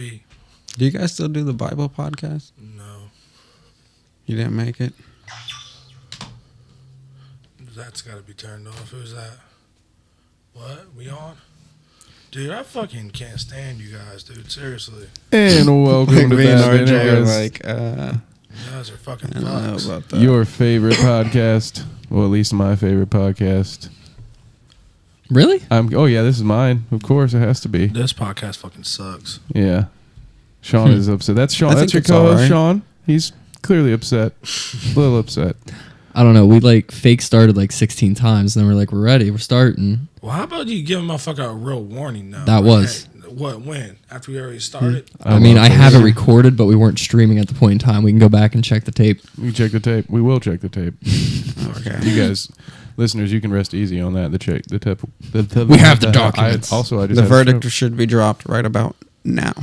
be. Do you guys still do the Bible podcast? No. You didn't make it? That's got to be turned off. Who's that? What? We on? Dude, I fucking can't stand you guys, dude. Seriously. And welcome to Me and that. RJ are Like, You guys are fucking I don't know fucks. about that. your favorite podcast. Well, at least my favorite podcast. Really? Oh, yeah, this is mine. Of course, it has to be. This podcast fucking sucks. Yeah. Sean is upset. That's Sean. I That's think your it's all co-host, right. Sean. He's clearly upset. A little upset. I don't know. We like fake started like 16 times, and then we're like, we're ready. We're starting. Well, how about you give a motherfucker a real warning now? That was. Hey, what? When? After we already started? I mean, I have it recorded, but we weren't streaming at the point in time. We can go back and check the tape. We can check the tape. We will check the tape. Okay. You guys, listeners, you can rest easy on that. The tape. We have the documents. I just The had a verdict stroke. should be dropped right about now.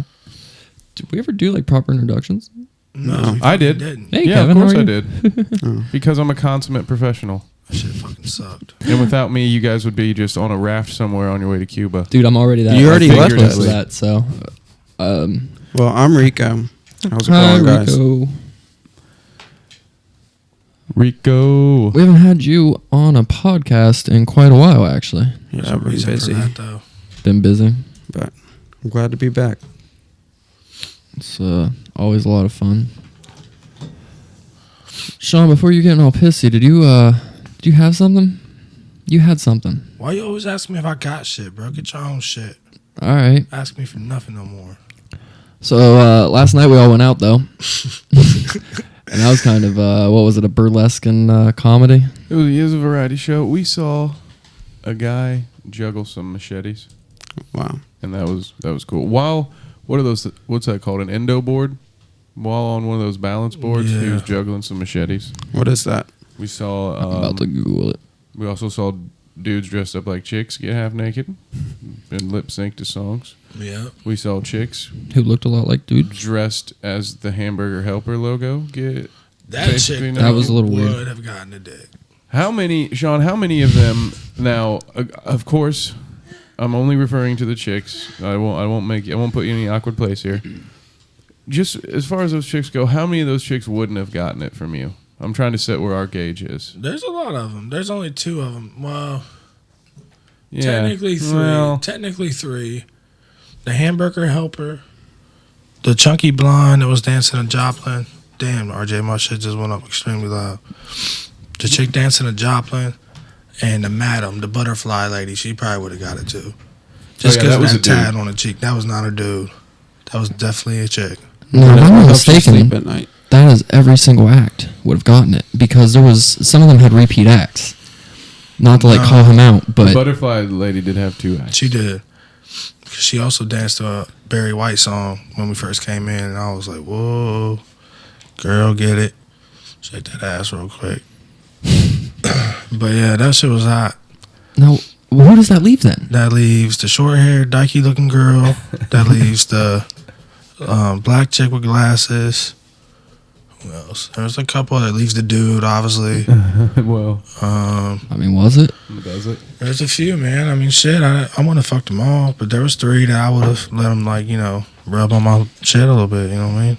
Did we ever do like proper introductions? No, we I did. fucking didn't. Hey, Yeah, Kevin, of course how are I you? did. Because I'm a consummate professional. That shit fucking sucked. And without me, you guys would be just on a raft somewhere on your way to Cuba. Dude, I'm already that. You already like, left close us. to that. So, Well, I'm Rico. How's it hi, going, guys? Rico. Rico. We haven't had you on a podcast in quite a while, actually. Yeah, There's a I've been reason busy, for that, though. Been busy. but I'm glad to be back. It's always a lot of fun. Shawn, before you getting all pissy, did you have something? You had something. Why you always ask me if I got shit, bro? Get your own shit. All right. Ask me for nothing no more. So last night we all went out though, and that was kind of what was it? A burlesque and comedy. It was a variety show. We saw a guy juggle some machetes, Wow. and that was cool. While what are those? What's that called? An endo board. While on one of those balance boards, he Yeah. was juggling some machetes. What is that? We saw. I'm about to Google it. We also saw dudes dressed up like chicks get half naked and lip sync to songs. Yeah. We saw chicks Who looked a lot like dude. dressed as the Hamburger Helper logo get. That Basically, chick no. That was a little would weird. have gotten a dick. How many, Sean? How many of them now? Of course, I'm only referring to the chicks. I won't put you in any awkward place here. Just as far as those chicks go, how many of those chicks wouldn't have gotten it from you? I'm trying to set where our gauge is. There's a lot of them. There's only two of them. Well, Yeah. technically three. Well, Technically three. The Hamburger Helper. The chunky blonde that was dancing in Joplin. Damn, RJ, my shit just went up extremely loud. The chick dancing in Joplin. And the madam, the butterfly lady, she probably would have got it too. Just yeah, because that of was that a dude. tat on the cheek. That was not a dude. That was definitely a chick. No, if I'm not Helps you mistaken, sleep at night. that is every single act would have gotten it because there was some of them had repeat acts. Not to like No. call him out, the but butterfly lady did have two acts. She did. She also danced to a Barry White song when we first came in, and I was like, whoa, girl, get it. Shake that ass real quick. But yeah, that shit was hot. now who does that leave then? That leaves the short-haired, dykey-looking girl. That leaves the black chick with glasses. Who else? There's a couple. That leaves the dude, obviously. Well, I mean, was it? does it? There's a few, man. I mean, shit, I want to fuck them all, but there was three that I would have let them, like, you know, rub on my shit a little bit, you know what I mean?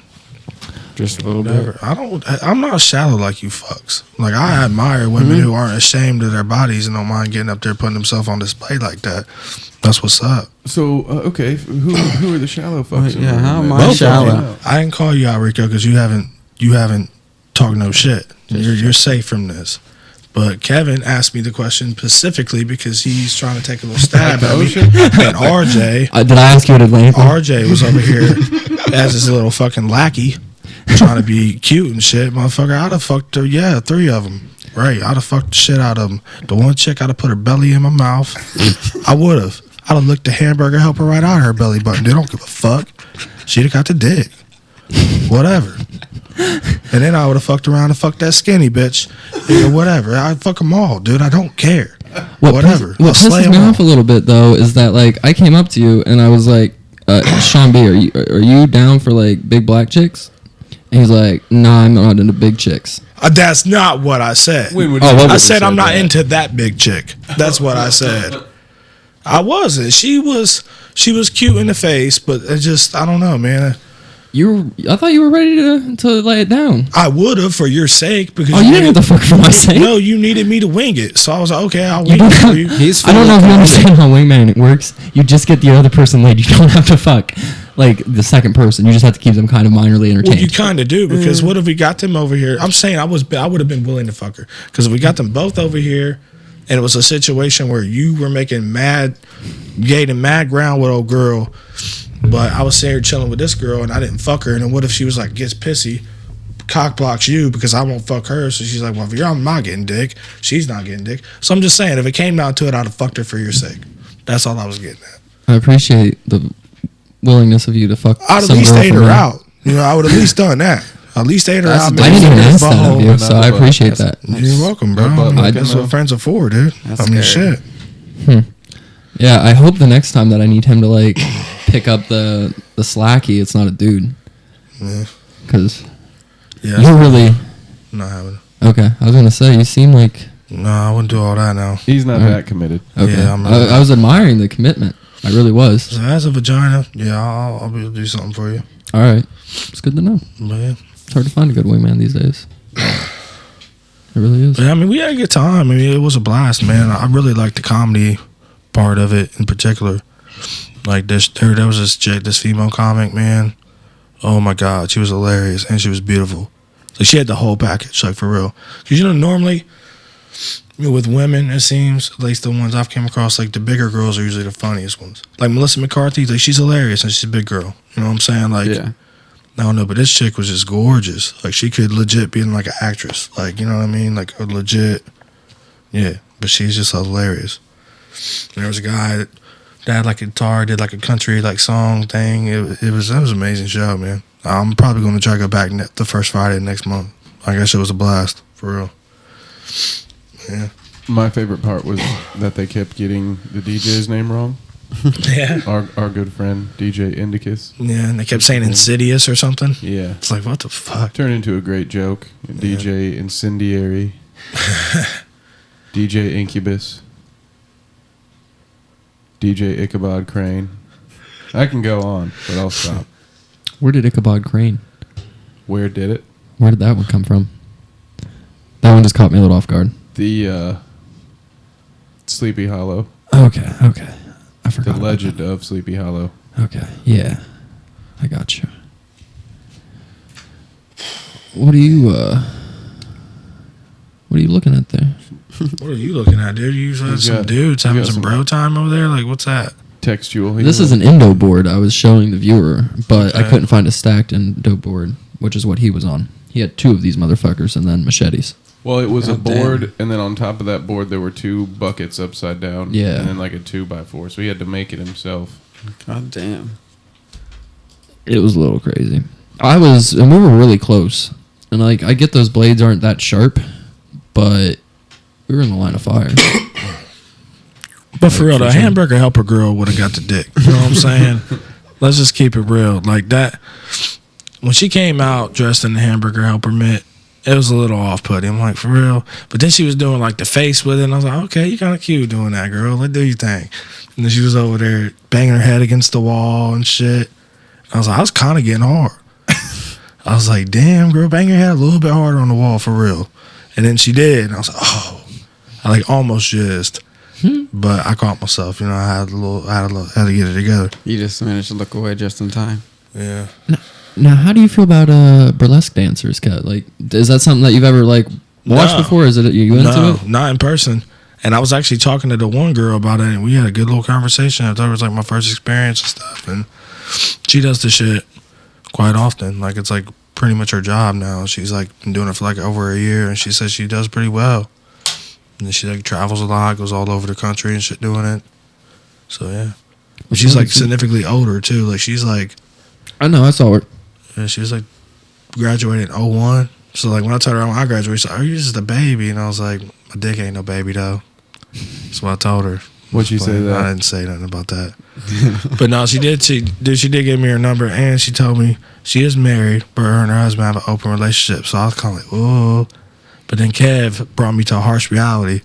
Just a little Whatever. I'm not shallow like you fucks. Like, I admire women who aren't ashamed of their bodies and don't mind getting up there putting themselves on display like that. That's what's up. So okay, who are the shallow fucks? Yeah, how am I Both of shallow? you. I didn't call you out, Rico, because you haven't talked no shit. You're safe from this. But Kevin asked me the question specifically because he's trying to take a little stab at me. And RJ, Did I ask you at Atlanta? RJ was over here as his little fucking lackey, trying to be cute and shit. Motherfucker, I'd have fucked her. Yeah, three of them. Right, I'd have fucked the shit out of them. The one chick, I'd have put her belly in my mouth. I would have. I'd have licked the Hamburger Helper right out of her belly button. They don't give a fuck. She'd have got the dick. Whatever. And then I would have fucked around and fucked that skinny bitch. Yeah, whatever. I'd fuck them all, dude. I don't care. Whatever. What I'll slay pisses me 'em all. off a little bit though is that like I came up to you and I was like, Sean B, are you down for like big black chicks? And he's like, nah, I'm not into big chicks. That's not what I said. When would Oh, you what ever I was said I'm not that? into that big chick. That's what I said. I wasn't. She She was cute in the face, but it just, I don't know, man. I thought you were ready to lay it down. I would have for your sake because Oh, you didn't have to fuck for my sake. No, you needed me to wing it, so I was like, okay, I'll wing it for you. I don't know if you understand how wingman works. You just get the other person laid. You don't have to fuck like the second person. You just have to keep them kind of minorly entertained. Well, you kind of do because what if we got them over here? I'm saying I would have been willing to fuck her because if we got them both over here, and it was a situation where you were gaining mad ground with old girl. But I was sitting here chilling with this girl and I didn't fuck her. And then what if she was like, gets pissy, cock blocks you because I won't fuck her. So she's like, well, if I'm not getting dick, she's not getting dick. So I'm just saying, if it came down to it, I'd have fucked her for your sake. That's all I was getting at. I appreciate the willingness of you to fuck. I'd at least ate her out. You know, I would at least done that. At least ate her out. I didn't even ask that of you, so I appreciate that. You're welcome, bro. That's what friends are for, dude. I mean, shit. Yeah, I hope the next time that I need him to like pick up the slacky, it's not a dude. Yeah. Because you're really not having it. Okay, I was gonna say you seem like no, I wouldn't do all that now. He's not that committed. Okay, yeah, I was admiring the commitment. I really was. So as a vagina, yeah, I'll be able to do something for you. All right, it's good to know. But yeah. It's hard to find a good wingman these days. It really is. But, I mean, we had a good time. I mean, it was a blast, man. I really liked the comedy part of it in particular. Like there was this chick, this female comic, man. Oh my God, she was hilarious and she was beautiful. So she had the whole package, like for real. Because normally with women, it seems, at least the ones I've came across, like the bigger girls are usually the funniest ones. Like Melissa McCarthy, like she's hilarious and she's a big girl. You know what I'm saying? Like, Yeah. I don't know, but this chick was just gorgeous. Like she could legit be like an actress. Like, you know what I mean? Like a legit, yeah. But she's just hilarious. And there was a guy that had like a guitar, did like a country like song thing. It was an amazing show, man. I'm probably going to try to go back the first Friday next month. I guess it was a blast for real. Yeah. My favorite part was that they kept getting the DJ's name wrong. Yeah. Our good friend DJ Indicus. Yeah, and they kept saying Insidious or something. Yeah. It's like, what the fuck? Turned into a great joke. DJ Incendiary. DJ Incubus. DJ Ichabod Crane. I can go on, but I'll stop. Where did Ichabod Crane? Where did it? Where did that one come from? That one just caught me a little off guard. The Sleepy Hollow. Okay. I forgot. The legend of Sleepy Hollow. Okay, yeah. I got you. What are you looking at there? What are you looking at, dude? You usually have some dudes having some bro time over there? Like, what's that? Textual. This is an Indo board I was showing the viewer, but I Okay. couldn't find a stacked Indo board, which is what he was on. He had two of these motherfuckers and then machetes. Well, it was a God board, damn. and then on top of that board, there were two buckets upside down. Yeah. And then like a 2x4. So he had to make it himself. God damn. It was a little crazy. And we were really close. And like, I get those blades aren't that sharp, but we were in the line of fire. But for real, the hamburger helper girl would have got the dick. You know what I'm saying? Let's just keep it real. Like that, when she came out dressed in the hamburger helper mitt, it was a little off-putting. I'm like, for real? But then she was doing like the face with it, and I was like, okay, you kind of cute doing that, girl. Let's do your thing. And then she was over there banging her head against the wall and shit. I was like, I was kind of getting hard. I was like, damn, girl, bang your head a little bit harder on the wall, for real. And then she did, and I was like, oh. I like almost jizzed. But I caught myself, you know. I had to get it together. You just managed to look away just in time. Yeah. Now, how do you feel about burlesque dancers, Kat? Like, is that something that you've ever like watched before? Is it you into it? Not in person. And I was actually talking to the one girl about it, and we had a good little conversation. I thought it was like my first experience and stuff. And she does the shit quite often. Like, it's like pretty much her job now. She's like been doing it for like over a year, and she says she does pretty well. And she like travels a lot, goes all over the country and shit doing it. So yeah, but she's like significantly older too. Like she's like, I know, I saw her. yeah, she was like graduated in 01. So like when I told her when I graduated, she's like, "Oh, you're just a baby," and I was like, "My dick ain't no baby though." That's what I told her. What'd you say that? I didn't say nothing about that. But no, she did. She did give me her number, and she told me she is married, but her and her husband have an open relationship. So I was kind of like, "Whoa." But then Kev brought me to a harsh reality.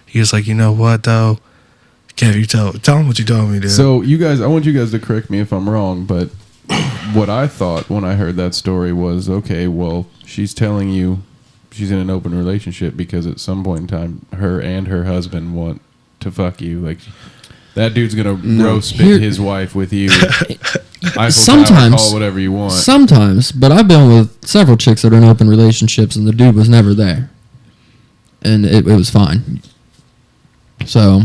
He was like, you know what, though? Kev, you tell him what you told me, dude. So you guys, I want you guys to correct me if I'm wrong, but what I thought when I heard that story was, okay, well, she's telling you she's in an open relationship because at some point in time, her and her husband want to fuck you. Like, that dude's gonna roast spit his wife with you. Sometimes, call whatever you want. Sometimes, but I've been with several chicks that are in open relationships, and the dude was never there, and it was fine. So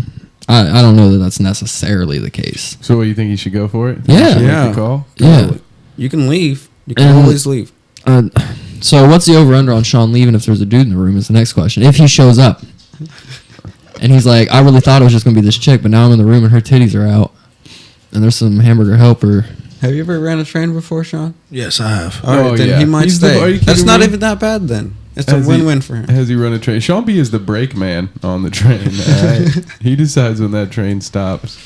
I don't know that that's necessarily the case. So, what, you think you should go for it? Yeah. Make the call. Yeah. You can leave. You can always leave. So what's the over-under on Shawn leaving if there's a dude in the room is the next question. If he shows up and he's like, I really thought it was just going to be this chick, but now I'm in the room and her titties are out and there's some hamburger helper. Have you ever ran a train before, Shawn? Yes, I have. All right, then he might stay. That's not even that bad then. It's a win-win for him. Has he run a train? Sean B is the brake man on the train. Right? He decides when that train stops.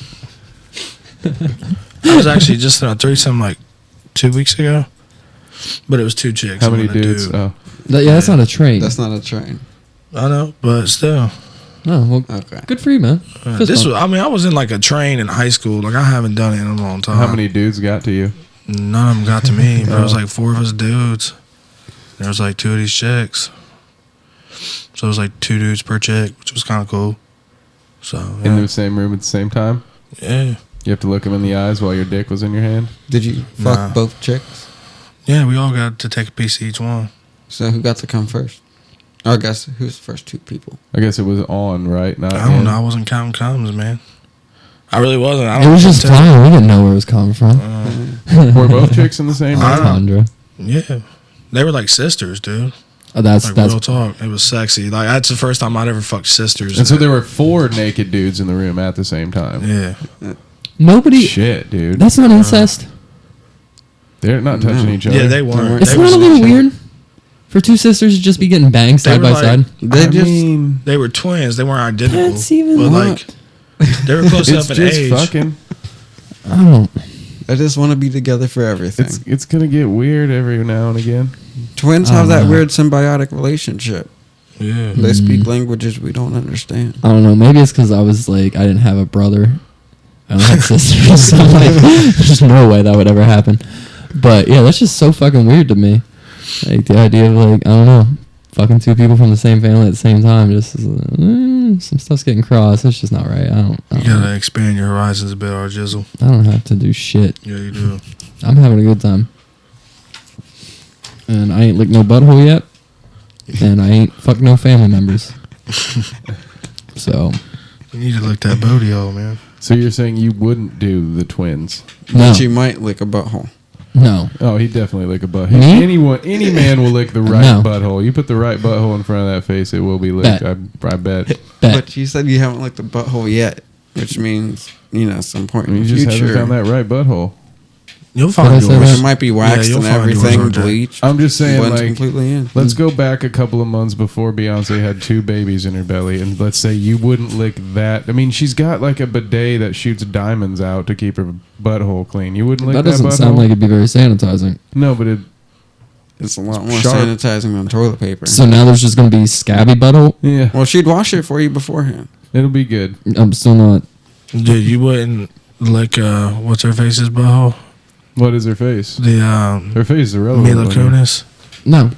I was actually just in a threesome like 2 weeks ago, but it was 2 chicks. How many dudes? Oh. That's not a train. That's not a train. I know, but still. Oh, well, okay. Good for you, man. I was in like a train in high school. Like, I haven't done it in a long time. How many dudes got to you? None of them got to me, but it was like 4 of us dudes. There was like 2 of these chicks. So it was like 2 dudes per chick, which was kind of cool. So, yeah. In the same room at the same time? Yeah. You have to look them in the eyes while your dick was in your hand? Did you fuck both chicks? Yeah, we all got to take a piece of each one. So who got to come first? Or I guess who's the first 2 people? I guess it was on, right? Not I don't know. I wasn't counting comes, man. I really wasn't. It was just flying. We didn't know where it was coming from. Were both chicks in the same room? Tundra. Yeah. They were like sisters, dude. Oh, that's real talk. It was sexy. Like, that's the first time I'd ever fucked sisters. And so there were 4 naked dudes in the room at the same time. Yeah. Nobody. Shit, dude. That's not incest. They're not touching each other. Yeah, they weren't. It's not a little weird for 2 sisters to just be getting banged side by side. They were twins. They weren't identical. That's even but like, they were close enough in age. Fucking. I don't. I just want to be together for everything. It's gonna get weird every now and again. Twins have that weird symbiotic relationship. Yeah. They speak languages we don't understand. I don't know. Maybe it's because I was like, I didn't have a brother. I don't have sisters. So I'm like, there's no way that would ever happen. But yeah, that's just so fucking weird to me. Like, the idea of, like, I don't know, fucking 2 people from the same family at the same time, just some stuff's getting crossed. It's just not right. I don't You gotta expand your horizons a bit, or jizzle. I don't have to do shit. Yeah, you do. I'm having a good time. And I ain't licked no butthole yet. And I ain't fucked no family members. So. You need to lick that booty hole, man. So you're saying you wouldn't do the twins? No. But you might lick a butthole. No. Oh, he'd definitely lick a butthole. Me? Any man will lick the right No. butthole. You put the right butthole in front of that face, it will be licked. I bet. But you said you haven't licked a butthole yet, which means, some point in You the just future. haven't found that right butthole. You'll find Did I say yours. It might be waxed you'll and find yours everything, one day. bleached. I'm just saying, blends like, completely in. let's go back a couple of months before Beyonce had 2 babies in her belly, and let's say you wouldn't lick that. I mean, she's got like a bidet that shoots diamonds out to keep her butthole clean. You wouldn't lick that doesn't butthole? sound like it'd be very sanitizing. No, but It's a lot more Sharp. sanitizing than toilet paper. So now there's just going to be scabby butthole? yeah, Well, she'd wash it for you beforehand. it'll be good. I'm still not. Dude, you wouldn't lick, what's her face's butthole? What is her face? The, Her face is irrelevant. Mila Kunis. No.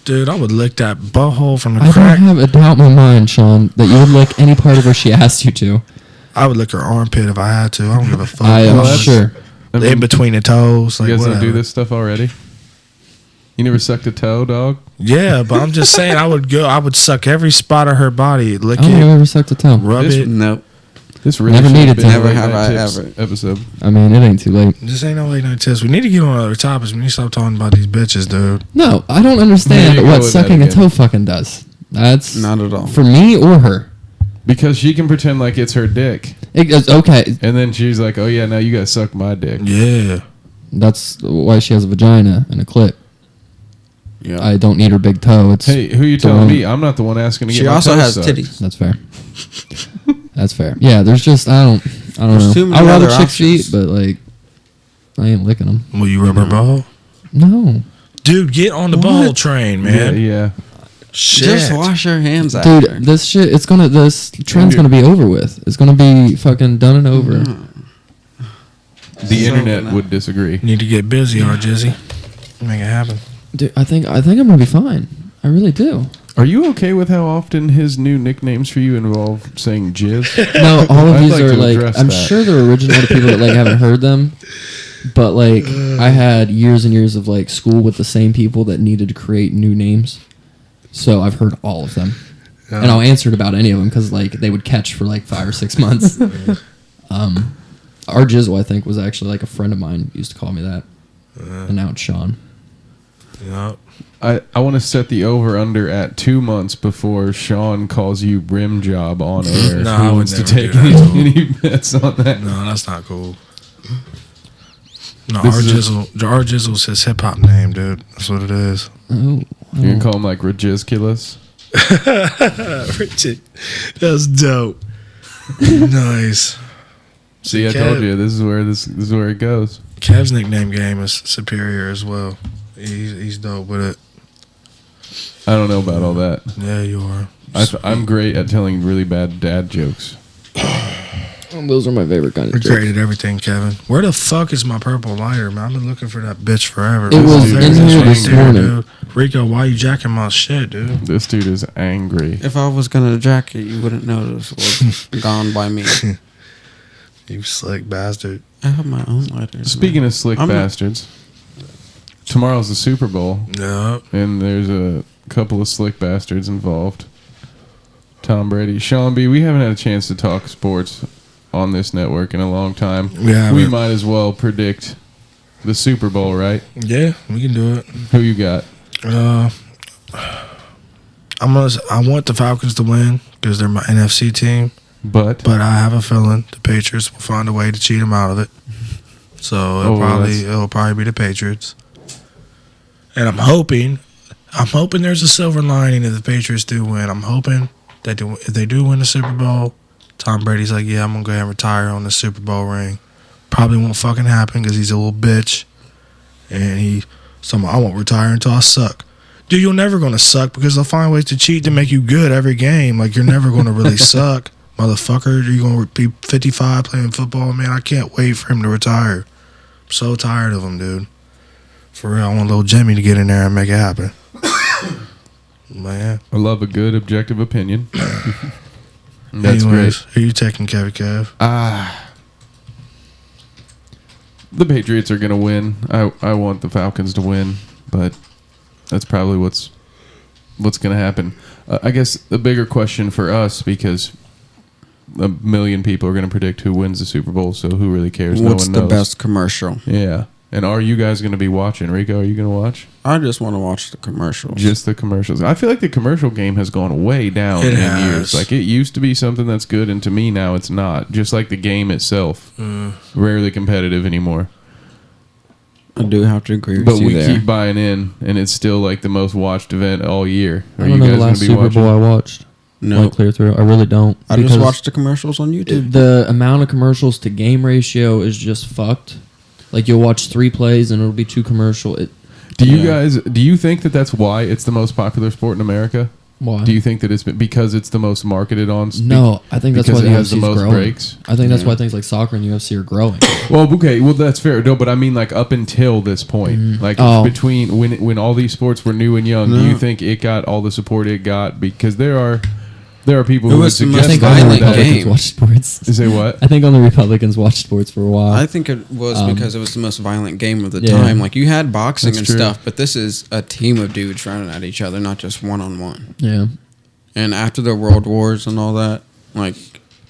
Dude, I would lick that butthole from the I crack. don't have a doubt in my mind, Shawn, that you would lick any part of her she asked you to. I would lick her armpit if I had to. I don't give a fuck. I am Well, that's- sure. I mean, In between the toes. Like, you guys don't do whatever. this stuff already? You never sucked a toe, dog? Yeah, but I'm just saying, I would suck every spot of her body, lick I don't know it, ever sucked a toe. rub This- it. Nope. This really Never should needed been to. a Never late have night I tips ever. episode. I mean, it ain't too late. This ain't no late night tips. We need to get on other topics. We need to stop talking about these bitches, dude. No, I don't There understand you go what with sucking that a again. toe fucking does. That's Not at all. for me or her. Because she can pretend like it's her dick. Okay, And then she's like, oh yeah, now you gotta suck my dick. Yeah. that's why she has a vagina and a clit. Yeah. I don't need her big toe. It's Hey, who you the telling one- me? I'm not the one asking to get She my also toes has sucked. titties. That's fair. That's fair. Yeah, there's just I don't There's too know. many I rather other chicks' options. feet, but like I ain't licking them. Will you rub her butthole? No, Dude, get on the What? butthole train, man. Yeah, Shit. Just wash your hands after. Dude, this trend's gonna be over with. It's gonna be fucking done and over. The internet would disagree. Need to get busy, Jizzy. Make it happen. Dude, I think I'm gonna be fine. I really do. Are you okay with how often his new nicknames for you involve saying jizz? No, all of I'd these like are to like address I'm that. sure they're original to people that like haven't heard them. But like I had years and years of like school with the same people that needed to create new names. So I've heard all of them. And I'll answer it about any of them because like they would catch for like 5 or 6 months. Our Jizzle, I think, was actually like a friend of mine used to call me that. And now it's Shawn. Yep. I want to set the over under at 2 months before Shawn calls you rim job on air. No, Who I would wants to never take do that. any bets on that? No, that's not cool. No, This our is Jizzle's his hip hop name, dude. That's what it is. Oh. You're gonna call him like Rajizculus? Richard, that's dope. Nice. See, I told you this is where it goes. Kev's nickname game is superior as well. He's dope with it. I don't know about all that. Yeah, you are. I'm great at telling really bad dad jokes. Those are my favorite kind of You're jokes. great at everything, Kevin. Where the fuck is my purple lighter, man? I've been looking for that bitch forever. It was There in it is here right this there, morning. dude. Rico, why you jacking my shit, dude? This dude is angry. If I was gonna jack it, you wouldn't notice. It was gone by me. You slick bastard. I have my own lighters. Speaking of slick I'm not- bastards, tomorrow's the Super Bowl, No. and there's a couple of slick bastards involved. Tom Brady, Sean B. We haven't had a chance to talk sports on this network in a long time. Yeah, We might as well predict the Super Bowl, right? Yeah, we can do it. Who you got? I want the Falcons to win because they're my NFC team, But but I have a feeling the Patriots will find a way to cheat them out of it. So it'll probably be the Patriots. And I'm hoping there's a silver lining if the Patriots do win. I'm hoping that if they do win the Super Bowl, Tom Brady's like, yeah, I'm gonna go ahead and retire on the Super Bowl ring. Probably won't fucking happen because he's a little bitch, and I won't retire until I suck. Dude, you're never gonna suck because they'll find ways to cheat to make you good every game. Like you're never gonna really suck, motherfucker. You're gonna be 55 playing football, man. I can't wait for him to retire. I'm so tired of him, dude. For real, I want little Jimmy to get in there and make it happen. Man. I love a good objective opinion. That's Anyways, great. who you taking, Kev? The Patriots are going to win. I want the Falcons to win, but that's probably what's going to happen. I guess the bigger question for us, because a million people are going to predict who wins the Super Bowl, so who really cares? What's no one knows. the best commercial? Yeah. And are you guys going to be watching? Rico, are you going to watch? I just want to watch the commercials. Just the commercials. I feel like the commercial game has gone way down It in has. years. Like it used to be something that's good, and to me now it's not. Just like the game itself, rarely competitive anymore. I do have to agree with But you we there. keep buying in, and it's still like the most watched event all year. Are I you don't know guys the going last to be Super watching? Bowl I watched. No, Like clear through. I really don't. I just because watched the commercials on YouTube. the amount of commercials to game ratio is just fucked. Like you'll watch 3 plays and it'll be 2 commercial. Do you think that that's why it's the most popular sport in America? Why? Do you think that it's because it's the most marketed on? No, I think that's why because the it has the UFC is most growing. breaks. I think that's why things like soccer and UFC are growing. Well, okay, well that's fair. No, but I mean like up until this point, like Oh. between when all these sports were new and young, do you think it got all the support it got? Because there are people It who would was the most I suggest think that. only violent Republicans game. watch sports. To say what? I think only Republicans watch sports for a while. I think it was because it was the most violent game of the Yeah. time. Like you had boxing That's and true. stuff, but this is a team of dudes running at each other, not just one on one. yeah. And after the World Wars and all that, like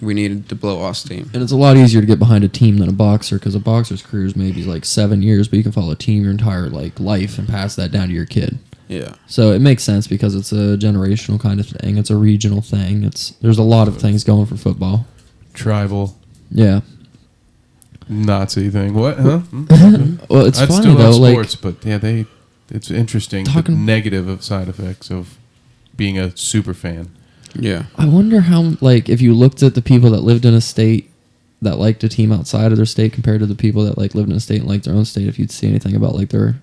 we needed to blow off steam. And it's a lot easier to get behind a team than a boxer because a boxer's career is maybe like 7 years, but you can follow a team your entire like life and pass that down to your kid. Yeah. So it makes sense because it's a generational kind of thing. It's a regional thing. There's a lot of things going for football. Tribal Yeah. Nazi thing. What? Huh? Well, it's I'd funny still though. love Like sports, but yeah, it's interesting the Talking- negative of side effects of being a super fan. Yeah. I wonder how like if you looked at the people that lived in a state that liked a team outside of their state compared to the people that like lived in a state and liked their own state, if you'd see anything about like their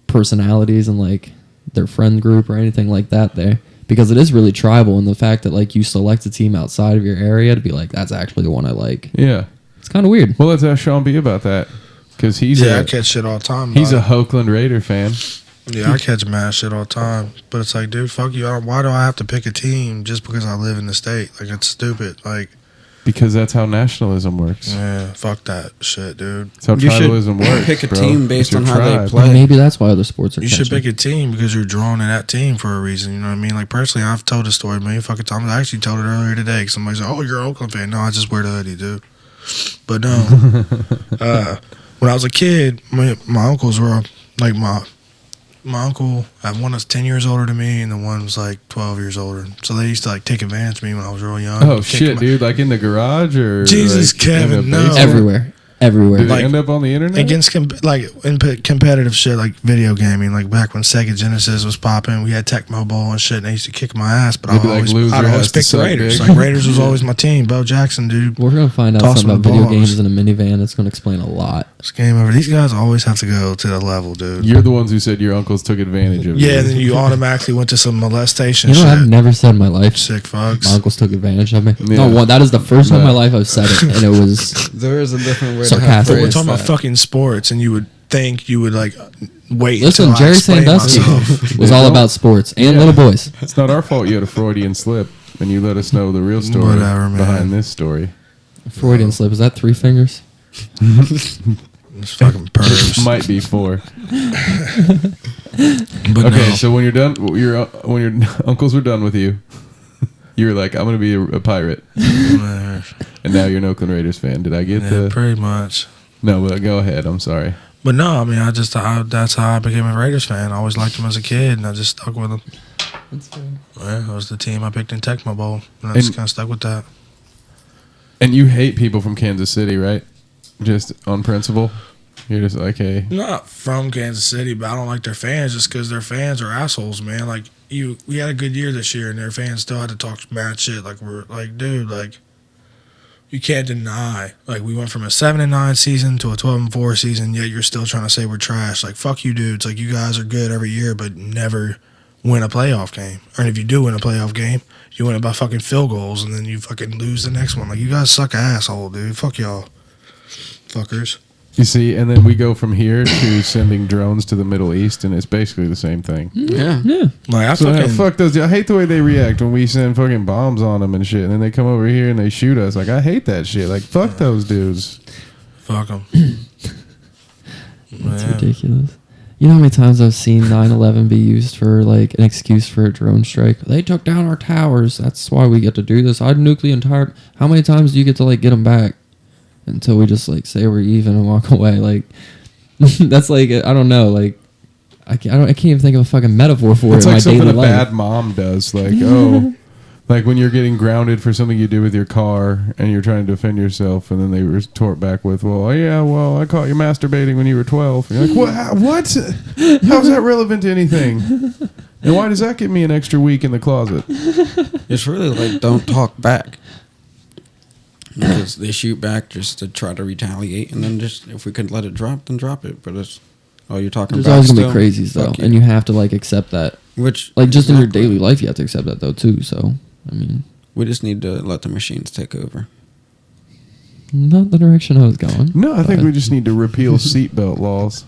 personalities and like their friend group or anything like that there, because it is really tribal, and the fact that like you select a team outside of your area to be like, that's actually the one I like. Yeah. It's kind of weird. Well, let's ask Sean B about that, because I catch shit all the time. He's a Oakland Raider fan. Yeah, I catch mad shit all the time. But it's like, dude, fuck you. Why do I have to pick a team just because I live in the state? Like, it's stupid. Like, because that's how nationalism works. yeah, fuck that shit, dude. That's how tribalism works. Pick a bro. team based It's on your how they tribe. play. Maybe that's why other sports are You should pick a team because you're drawn to that team for a reason. You know what I mean? Like, personally, I've told this story a million fucking times. I actually told it earlier today because somebody said, oh, you're an Oakland fan. No, I just wear the hoodie, dude. But no. When I was a kid, my uncles were like my uncle, one was 10 years older than me, and the one was like 12 years older. So they used to like take advantage of me when I was real young. Oh shit, dude! Like in the garage or Jesus, like, Kevin, in the no. basement? Everywhere. Did Like, they end up on the internet? against like in competitive shit like video gaming, like back when Sega Genesis was popping, we had Tecmo Bowl and shit, and they used to kick my ass. But They'd be like, "Loser I'd always has to pick the suck Raiders. dick." Like Raiders was always my team. Bo Jackson, dude. We're gonna find out Toss something them about video balls. games in a minivan. That's gonna explain a lot. It's game over. These guys always have to go to the level, dude. You're the ones who said your uncles took advantage of you. Yeah, then you automatically went to some molestation You know, shit. I've never said in my life Sick fucks. my uncles took advantage of me. Yeah. No, that is the first time in my life I've said it, and it was There is a different way Sarcastic. to We're have talking about that. fucking sports, and you would think you would like wait. listen. until I Jerry explain Sandusky myself. was all about sports and little boys. It's not our fault you had a Freudian slip, and you let us know the real story Whatever, man. behind this story. Freudian slip. Is that 3 fingers? It's fucking pervs. Might be 4. But Okay, no. so when you're done, when your uncles were done with you, you were like, "I'm gonna be a pirate," and now you're an Oakland Raiders fan. Did I get Yeah, pretty much. No, but go ahead. I'm sorry. But no, I mean, that's how I became a Raiders fan. I always liked them as a kid, and I just stuck with them. Yeah, it was the team I picked in Tecmo Bowl, and I just kind of stuck with that. And you hate people from Kansas City, right? Just on principle. You're just like, hey, Not from Kansas City, but I don't like their fans just because their fans are assholes, man. Like we had a good year this year, and their fans still had to talk mad shit. Like we're like, dude, like you can't deny. Like we went from a 7-9 season to a 12-4 season, yet you're still trying to say we're trash. Like fuck you, dudes. Like you guys are good every year, but never win a playoff game. Or if you do win a playoff game, you win it by fucking field goals, and then you fucking lose the next one. Like you guys suck asshole, dude. Fuck y'all, fuckers. you see, and then we go from here to sending drones to the Middle East, and it's basically the same thing. Yeah. Yeah. Like I So fucking fuck those. I hate the way they react when we send fucking bombs on them and shit, and then they come over here and they shoot us. Like I hate that shit. Like fuck those dudes. fuck them. That's ridiculous. You know how many times I've seen 9/11 be used for like an excuse for a drone strike? They took down our towers. That's why we get to do this. I'd nuke the entire. How many times do you get to like get them back until we just like say we're even and walk away? Like that's like I don't know. Like I can't even think of a fucking metaphor for It's it in like my something daily a life. bad mom does. Like oh, like when you're getting grounded for something you do with your car and you're trying to defend yourself, and then they retort back with, "Well, yeah, well, I caught you masturbating when you were 12." And you're like, "What? What? How's that relevant to anything? And why does that get me an extra week in the closet?" It's really like don't talk back. Because they shoot back just to try to retaliate, and then just if we could let it drop, then drop it. But it's you're talking There's back always gonna still? be crazies though, Fuck you. and you have to like accept that. Which Like just in your exactly. daily life, you have to accept that though too. So I mean, We just need to let the machines take over. not the direction I was going. No, I think but- we just need to repeal seatbelt laws.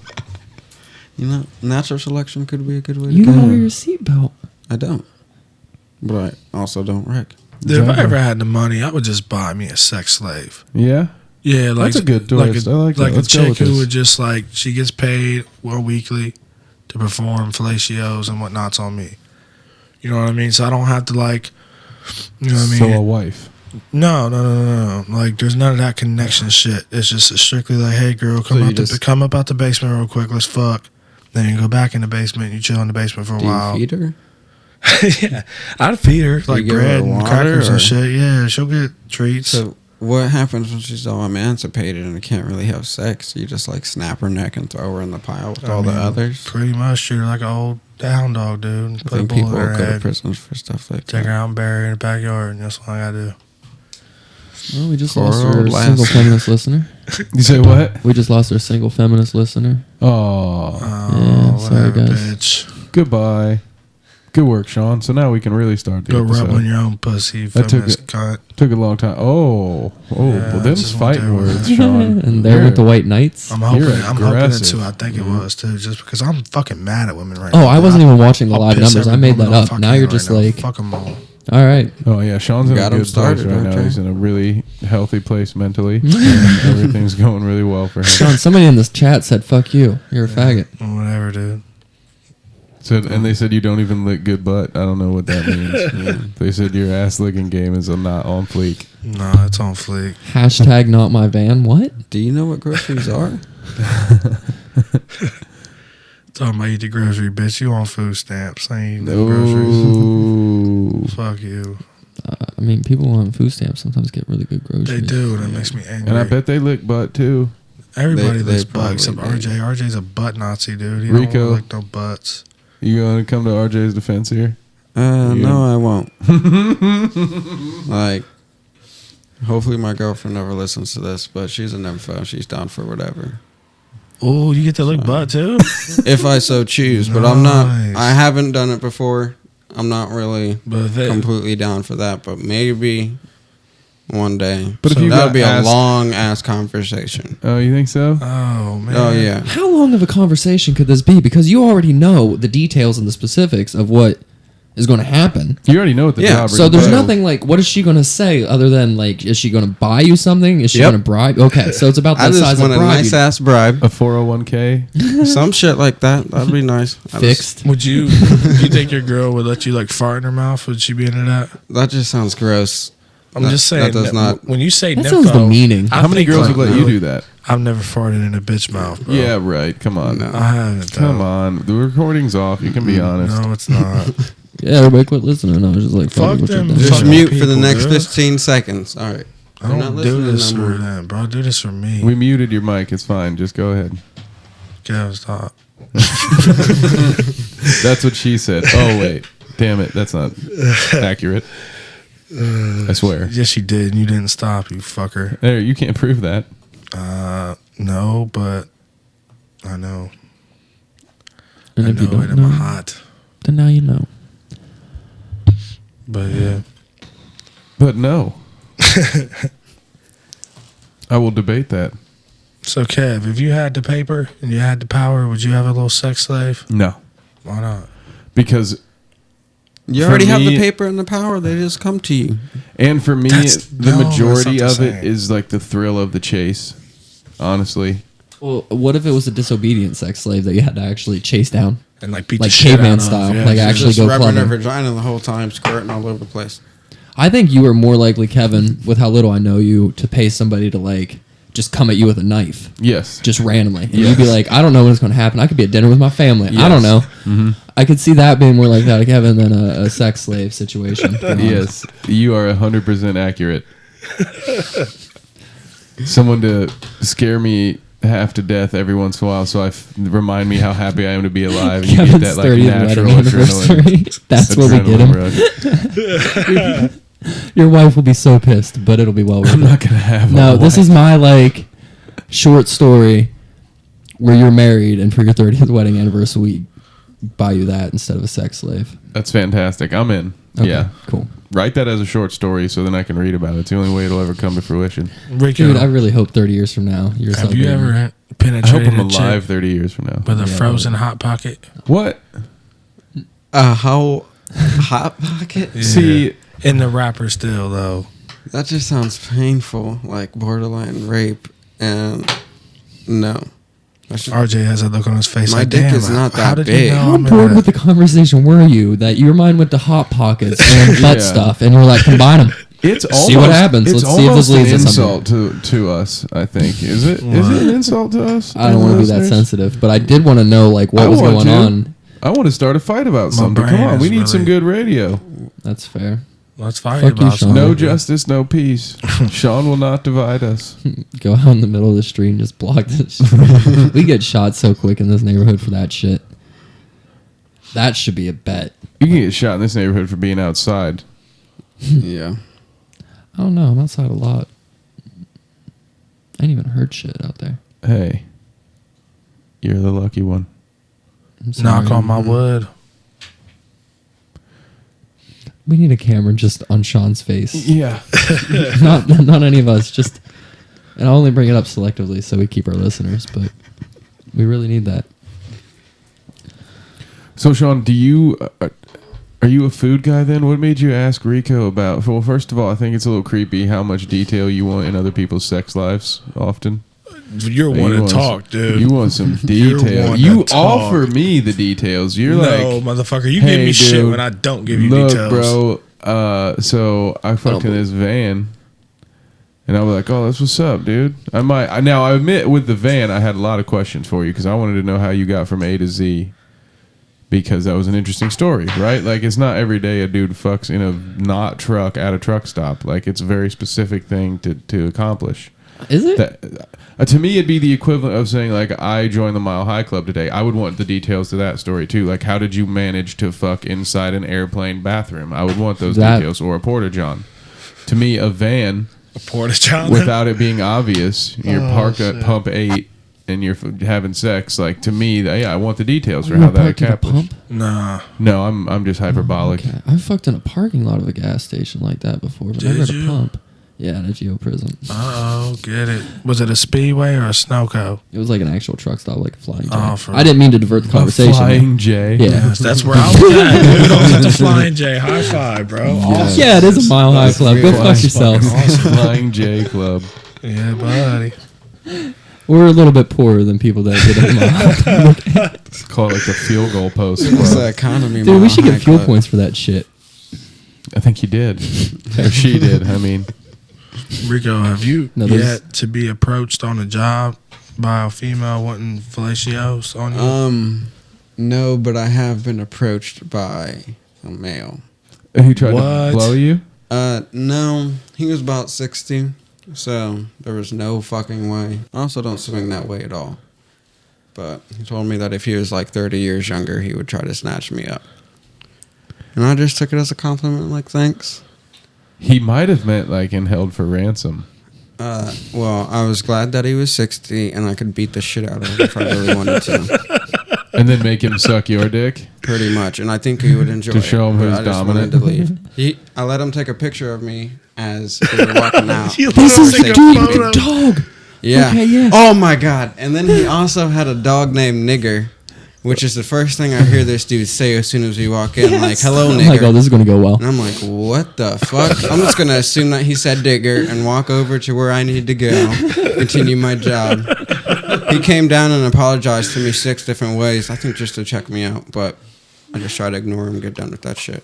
You know, natural selection could be a good way to You go. don't wear your seatbelt. I don't. But I also don't wreck. Dude, if I ever had the money, I would just buy me a sex slave. Yeah. Yeah, like That's a good like twist. a, I like that. like a Let's go chick with who this. would just like she gets paid weekly to perform fellatios and whatnots on me. You know what I mean? So I don't have to like, you know what I So mean? a wife. No. Like there's none of that connection shit. It's just strictly like, hey girl, come So you out just- come up out the basement real quick. Let's fuck. Then you go back in the basement. You chill in the basement for a Do while. you feed her? Yeah, I'd feed her Do you like give her bread and water, crackers or- and shit. Yeah, she'll get treats. So what happens when she's all emancipated and can't really have sex? You just like snap her neck and throw her in the pile with all the mean, others? Pretty much treat her like an old hound dog, dude. I Put a think bullet people in her go to head. prisons for stuff like Take her that. out and bury her in the backyard, and that's what I gotta do. Well, we just Poor lost our old lass. single feminist listener. You say what? We just lost our single feminist listener. Oh. Yeah, sorry, whatever, guys. bitch. Goodbye. Good work, Shawn. So now we can really start the Go episode. rub on your own pussy, That took feminist cunt. Took a long time. Oh, Yeah, well, I them's just went fighting there with words, it. Sean. And there with the white knights. I'm hoping. You're I'm hoping aggressive. it's who I think it was too, just because I'm fucking mad at women right Oh, now. I wasn't even watching the I'll live piss numbers. I every made that woman up. off I Now can you're right just now. like, fuck 'em all. all right. Oh yeah, Sean's in Got a him good place started, right now. okay. He's in a really healthy place mentally. And everything's going really well for him. Sean, somebody in this chat said, fuck you. You're a faggot. Whatever, dude. And they said you don't even lick good butt. I don't know what that means. They said your ass licking game is not on fleek. No, it's on fleek. Hashtag not my van. What? Do you know what groceries are? Talking about eat the grocery, bitch. You on food stamps. I ain't no groceries. Ooh. Fuck you. I mean, people on food stamps sometimes get really good groceries. They do, and it makes me angry. And I bet they lick butt too. Everybody they licks butt probably except do. RJ. RJ's a butt Nazi, dude. He Riqueo. don't lick no butts. You gonna come to RJ's defense here? No, I won't. Like, hopefully my girlfriend never listens to this, but she's an info. She's down for whatever. Oh, you get to lick butt too? If I so choose, but I'm not. Nice. I haven't done it before. I'm not really But they, completely down for that, but maybe one day. But if you that got would be asked- a long ass conversation. Oh, you think so? oh man. Oh yeah. How long of a conversation could this be? Because you already know the details and the specifics of what is going to happen. You already know what the Yeah, job. So there's But- nothing like, what is she going to say other than like, is she going to buy you something? Is she Yep. going to bribe? Okay, so it's about I the just size want of a bribe. nice ass bribe, a 401k. some shit like that. That'd be nice. I just- Fixed. Would you think your girl would let you like fart in her mouth? Would she be into that? That just sounds gross. I'm That- just saying. that does not- When you say That nympho, sounds demeaning. I How many think, girls like, would let you really- do that? I've never farted in a bitch mouth, bro. Yeah, right. Come on. No. I haven't. Though. Come on. The recording's off. You can be honest. No, it's not. Yeah, everybody quit listening. I was just like, Fuck what you're them. doing. Just Fuck mute for people, the next dude. 15 seconds. All right. I They're not don't do listening this no for more. them, bro. Do this for me. We muted your mic. It's fine. Just go ahead. Go stop. That's what she said. Oh, wait. Damn it. That's not accurate. I swear. Yes, you did, and you didn't stop, you fucker. There, you can't prove that. No, but I know. And I if you know it. don't I'm know, hot. then now you know. But yeah. But no. I will debate that. So, Kev, if you had the paper and you had the power, would you have a little sex slave? No. Why not? Because, You For already have me- the paper and the power. They just come to you. and for me, That's- the no, that's majority not of the it same. is like the thrill of the chase. Honestly. Well, what if it was a disobedient sex slave that you had to actually chase down? And like beat Like the shit caveman out of, style, yeah. like She's actually just go rubbing her clubbing. vagina the whole time, squirting all over the place. I think you were more likely, Kevin, with how little I know you, to pay somebody to like just come at you with a knife, Yes. just randomly, and Yes. you'd be like, I don't know when it's going to happen. I could be at dinner with my family. I don't know. Mhm. I could see that being more like that, Kevin, than a sex slave situation. to be honest. Yes, you are 100% accurate. Someone to scare me half to death every once in a while, so remind me how happy I am to be alive. And you get Kevin's that like 30th natural wedding adrenaline. anniversary. That's what we get him. Adrenaline rush. Your wife will be so pissed, but it'll be well worth I'm it. not gonna have. No, a this wife. is my like short story where you're married, and for your 30th wedding anniversary, we buy you that instead of a sex slave. That's fantastic. I'm in. Okay, Yeah, cool. write that as a short story so then I can read about it. It's the only way it'll ever come to fruition. Rico, Dude, I really hope 30 years from now you're have you celebrating. ever I hope penetrated I'm a chick alive 30 years from now. with a Yeah. frozen hot pocket? What? How hot pocket? See, In the wrapper still, though. That just sounds painful, like borderline rape. And no, I should, RJ has a look on his face. My like, dick damn, is not how that did big. You know How I'm bored in with the conversation were you that your mind went to hot pockets and butt Yeah. stuff, and you're like, combine them. it's almost, See what happens. It's Let's see if this almost an leads to something. insult to us. I think is it? Is it an insult to us? I don't want to be that listeners? sensitive, but I did want to know like what I was want going to. on. I want to start a fight about My something. Come brain on, we is need some really- good radio. That's fair. Let's fight Fuck you, about Shawn. something. No justice, no peace. Sean will not divide us. Go out in the middle of the street and just block this. We get shot so quick in this neighborhood for that shit. That should be a bet. You can get shot in this neighborhood for being outside. yeah. I don't know. I'm outside a lot. I ain't even heard shit out there. Hey, you're the lucky one. I'm sorry. Knock on my wood. We need a camera just on Shawn's face. Yeah. not any of us. Just, and I'll only bring it up selectively so we keep our listeners. But we really need that. So, Shawn, are you a food guy then? What made you ask Riqueo about? Well, first of all, I think it's a little creepy how much detail you want in other people's sex lives often. You're one to talk, dude. You want some You're detail. one You to talk. offer me the details. You're No, like, motherfucker, you hey, give me shit dude, when I don't give you look, details. bro. So I fucked in this van, and I was like, "Oh, that's what's up, dude." Now I admit with the van, I had a lot of questions for you because I wanted to know how you got from A to Z. Because that was an interesting story, right? Like, it's not every day a dude fucks in a not truck at a truck stop. Like, it's a very specific thing to accomplish. Is it? To me, it'd be the equivalent of saying, like, I joined the Mile High Club today. I would want the details to that story, too. Like, how did you manage to fuck inside an airplane bathroom? I would want those details. Or a porta-john. To me, a van, A porta-john? without it being obvious, you're parked at pump 8 and you're having sex. Like, to me, I want the details for how that accomplished. Nah. No, I'm just hyperbolic. Okay. I've fucked in a parking lot of a gas station like that before, but never at a you? pump. Yeah, at a Geo Prism. Uh-oh, get it. Was it a Speedway or a Snowco? It was like an actual truck stop, like a Flying J. Oh, for I didn't mean to divert the conversation. Flying J. Yeah. Yes, that's where I was at. Dude, I was at the Flying J. High five, bro. Awesome. Yeah, it is a Mile High Club. Go fuck Flying yourselves. fucking awesome. Flying J Club. Yeah, buddy. We're a little bit poorer than people that did it. Mile High. It's called like the field goal post. It's the economy. Dude, we Mile should High get fuel Club. points for that shit. I think he did. Or she did. I mean, Rico, have you No, there's- yet to be approached on a job by a female wanting fellatios on you? No, but I have been approached by a male. he tried What? to blow you. No, he was about 60, so there was no fucking way. I also don't swing that way at all. But he told me that if he was like 30 years younger, he would try to snatch me up. And I just took it as a compliment, like, thanks. He might have meant like and held for ransom. Well, I was glad that he was 60 and I could beat the shit out of him if I really wanted to. And then make him suck your dick. Pretty much. And I think he would enjoy To show him it, but who's I just dominant. wanted to leave. I let him take a picture of me as we were walking out. You This let is him a take dude, photo. dog. Yeah. Okay, yeah. Oh my god. And then he also had a dog named Nigger, which is the first thing I hear this dude say as soon as we walk in. Like, hello, I'm like, oh, nigger. this is going to go well. And I'm like, what the fuck? I'm just going to assume that he said digger and walk over to where I need to go, continue my job. He came down and apologized to me 6 different ways, I think just to check me out, but I just tried to ignore him and get done with that shit.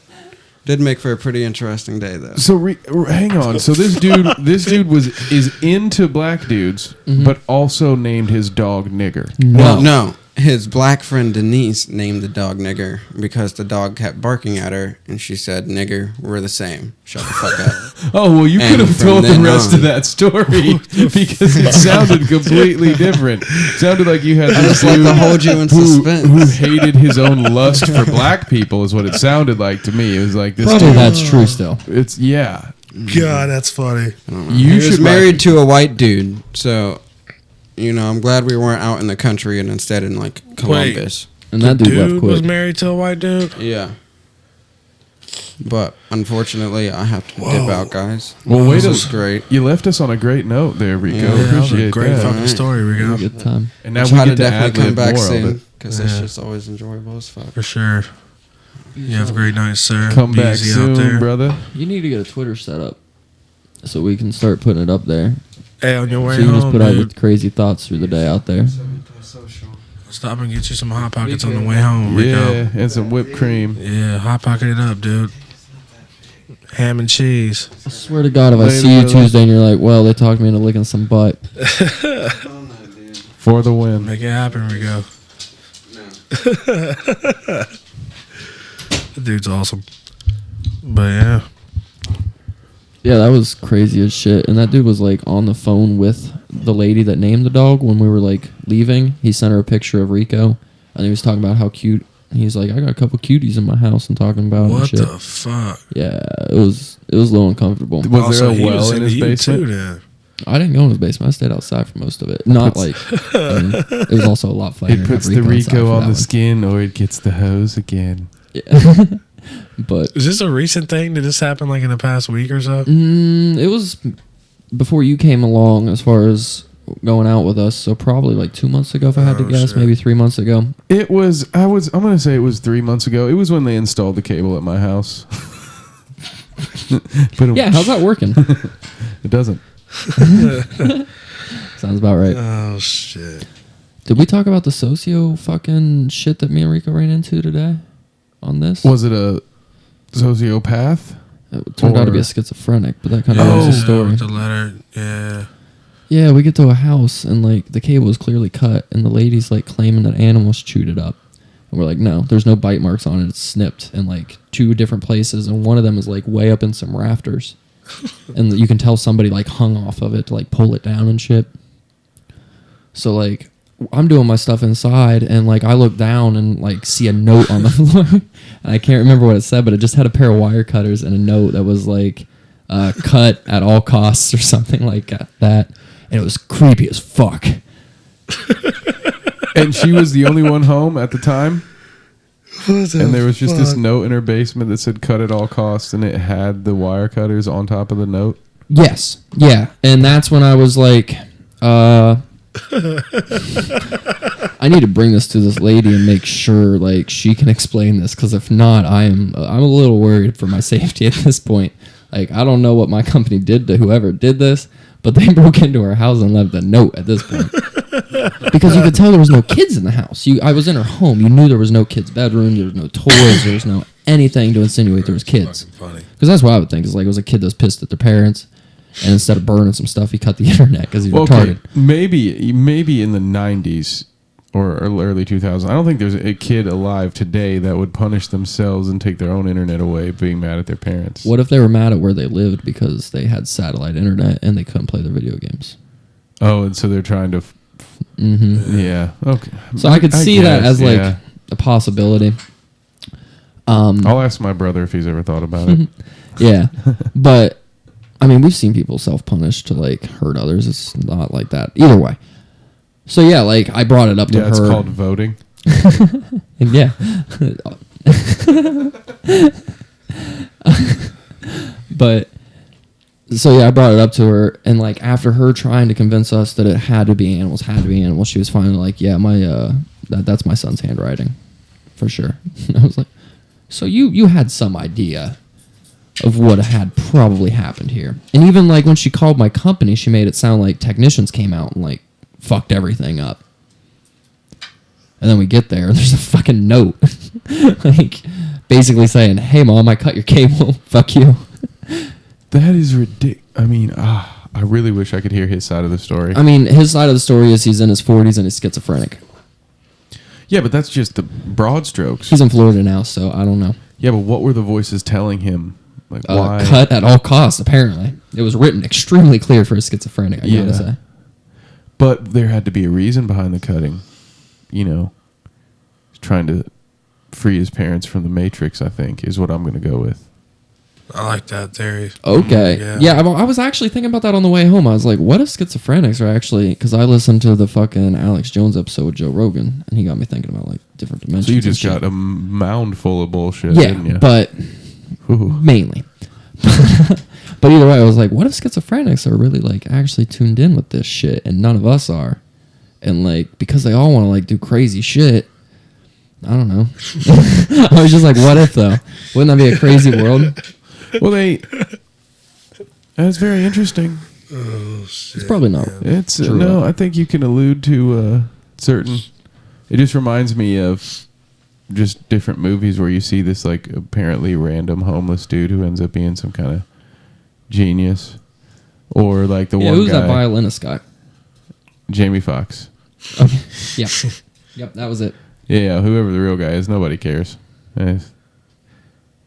Did make for a pretty interesting day, though. So hang on. So this dude is into black dudes, but also named his dog Nigger. Well, no. His black friend Denise named the dog Nigger because the dog kept barking at her, and she said, "Nigger, we're the same. Shut the fuck up." Oh well, you And could have from told the then rest on- of that story because it sounded completely different. Sounded like you had I this just like dude to hold you in who suspense. hated his own lust for black people. Is what it sounded like to me. It was like this. Probably dude, that's true still. It's yeah. God, that's funny. You He was should married to a white dude, so I'm glad we weren't out in the country and instead in like Columbus. And that dude left Dude was quick. married to a white dude? Yeah. But unfortunately, I have to dip out, guys. Well, wait This a was great. You left us on a great note there, Rico. Yeah, that was a Appreciate great that. fucking story, Rico. Good time. And now I'll we try get to to definitely come ad-lib back more of soon it. because this Yeah. shit's always enjoyable as fuck. For sure. You have a great night, sir. Come Be back easy soon, out there. brother. You need to get a Twitter set up so we can start putting it up there. Hey, on your way So you can just home, put out dude, your crazy thoughts through the day out there. stop and get you some Hot Pockets on the way home, Rico. Yeah, and some whipped cream. Yeah, Hot Pocket it up, dude. Ham and cheese. I swear to God, if I Later, see you brother. Tuesday and you're like, well, they talked me into licking some butt. For the win. Make it happen, Rico. The dude's awesome. But yeah. Yeah, that was crazy as shit. And that dude was like on the phone with the lady that named the dog when we were like leaving. He sent her a picture of Rico and he was talking about how cute. He's like, I got a couple cuties in my house and talking about it and What shit. the fuck? Yeah, it was a little uncomfortable. Was Also, there a he was well in into his you basement? too, then. I didn't go in his basement. I stayed outside for most of it. Not like it was also a lot flatter. It puts the Rico on the skin, or it gets the hose again. Yeah. But Is this a recent thing? Did this happen like in the past week or so? it was before you came along as far as going out with us, so probably like 2 months ago if I had to guess, shit. maybe 3 months ago. I'm going to say it was 3 months ago. It was when they installed the cable at my house. Yeah, how's that working? It doesn't. Sounds about right. Oh shit! Did we talk about the socio fucking shit that me and Rico ran into today on this? Was it a sociopath? It turned out to be a schizophrenic, but that kind of was the story. The letter, yeah. Yeah, we get to a house and like the cable is clearly cut, and the lady's like claiming that animals chewed it up, and we're like, no, there's no bite marks on it. It's snipped in like 2 different places, and one of them is like way up in some rafters, and you can tell somebody like hung off of it to like pull it down and shit. So like I'm doing my stuff inside, and like I look down and like see a note on the floor, and I can't remember what it said, but it just had a pair of wire cutters and a note that was like cut at all costs or something like that. And it was creepy as fuck. And she was the only one home at the time? And there was just this note in her basement that said cut at all costs, and it had the wire cutters on top of the note? Yes. Yeah. And that's when I was like, I need to bring this to this lady and make sure like she can explain this, because if not, I'm a little worried for my safety at this point. Like, I don't know what my company did to whoever did this, but they broke into her house and left a note at this point. Because you could tell there was no kids in the house. I was in her home. You knew there was no kids' bedroom. There was no toys. There was no anything to insinuate there was kids. Because that's what I would think. Is like it was a kid that was pissed at their parents, and instead of burning some stuff, he cut the internet because he's retarded. Maybe in the 90s or early 2000s. I don't think there's a kid alive today that would punish themselves and take their own internet away being mad at their parents. What if they were mad at where they lived because they had satellite internet and they couldn't play their video games? Oh, and so they're trying to... Yeah. Okay. So I could see that as like a possibility. I'll ask my brother if he's ever thought about it. Yeah. But, I mean, we've seen people self-punish to like hurt others. It's not like that. Either way. So yeah, like I brought it up to her. Yeah, it's called voting. And yeah. But so yeah, I brought it up to her, and like after her trying to convince us that it had to be animals, she was finally like, yeah, my that's my son's handwriting, for sure. And I was like, so you had some idea of what had probably happened here. And even like when she called my company, she made it sound like technicians came out and like fucked everything up. And then we get there and there's a fucking note like basically saying, hey mom, I cut your cable, fuck you. That is ridiculous. I mean, I really wish I could hear his side of the story. I mean, his side of the story is he's in his 40s and he's schizophrenic. Yeah, but that's just the broad strokes. He's in Florida now, so I don't know. Yeah, but what were the voices telling him? Like, why? Cut at all costs, apparently. It was written extremely clear for a schizophrenic, I gotta say. But there had to be a reason behind the cutting. You know, trying to free his parents from the Matrix, I think, is what I'm going to go with. I like that theory. Okay. Yeah, I was actually thinking about that on the way home. I was like, what if schizophrenics are actually... Because I listened to the fucking Alex Jones episode with Joe Rogan, and he got me thinking about, like, different dimensions. So you just got a mound full of bullshit, yeah, didn't you? But... Ooh. Mainly. But either way, I was like, what if schizophrenics are really, like, actually tuned in with this shit, and none of us are? And, like, because they all want to, like, do crazy shit... I don't know. I was just like, what if, though? Wouldn't that be a crazy world? Well, that's very interesting. Oh, shit. It's probably not. It's true. no, I think you can allude to certain. It just reminds me of just different movies where you see this like apparently random homeless dude who ends up being some kind of genius, or like the one who's guy, that violinist guy? Jamie Foxx. Okay. Yeah. Yep, that was it. Yeah, whoever the real guy is, nobody cares.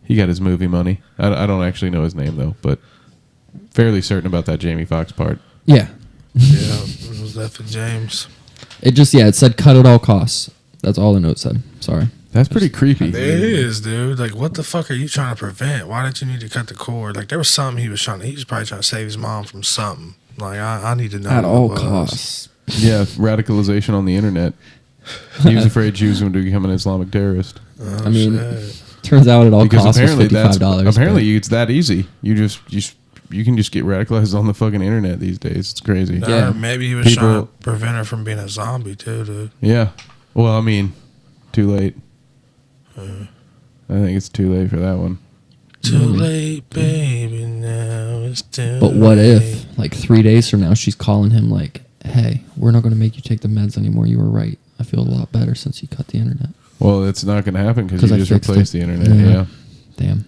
He got his movie money. I don't actually know his name though, but fairly certain about that Jamie Foxx part. Yeah. Yeah, it was F and James. It said cut at all costs. That's all the note said. Sorry. That's pretty creepy. It is, dude. Like, what the fuck are you trying to prevent? Why did you need to cut the cord? Like, there was something he was probably trying to save his mom from something. Like, I need to know. At all costs. Yeah, radicalization on the internet. He was afraid Jews would become an Islamic terrorist. Oh, I mean, shit. Turns out it all Because costs apparently $55. apparently it's that easy. You can just get radicalized on the fucking internet these days. It's crazy. Nah, maybe he was trying to prevent her from being a zombie too, dude. Yeah. Well, I mean, too late. I think it's too late for that one. Too late, baby. Now it's too. But what late. if, like 3 days from now, she's calling him like, "Hey, we're not going to make you take the meds anymore. You were right. I feel a lot better since you cut the internet." Well, it's not going to happen because you I just fixed replaced it. the internet. Yeah. Damn.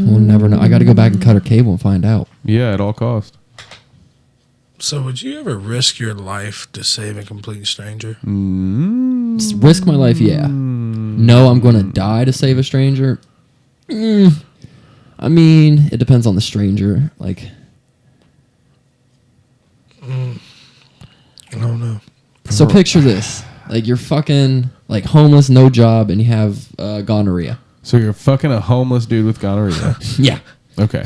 We'll never know. I got to go back and cut her cable and find out. Yeah, at all cost. So, would you ever risk your life to save a complete stranger? Risk my life, yeah. No, I'm going to die to save a stranger. I mean, it depends on the stranger. Like, I don't know. so picture this: like you're fucking like homeless, no job, and you have gonorrhea. So you're fucking a homeless dude with gonorrhea. Yeah. Okay.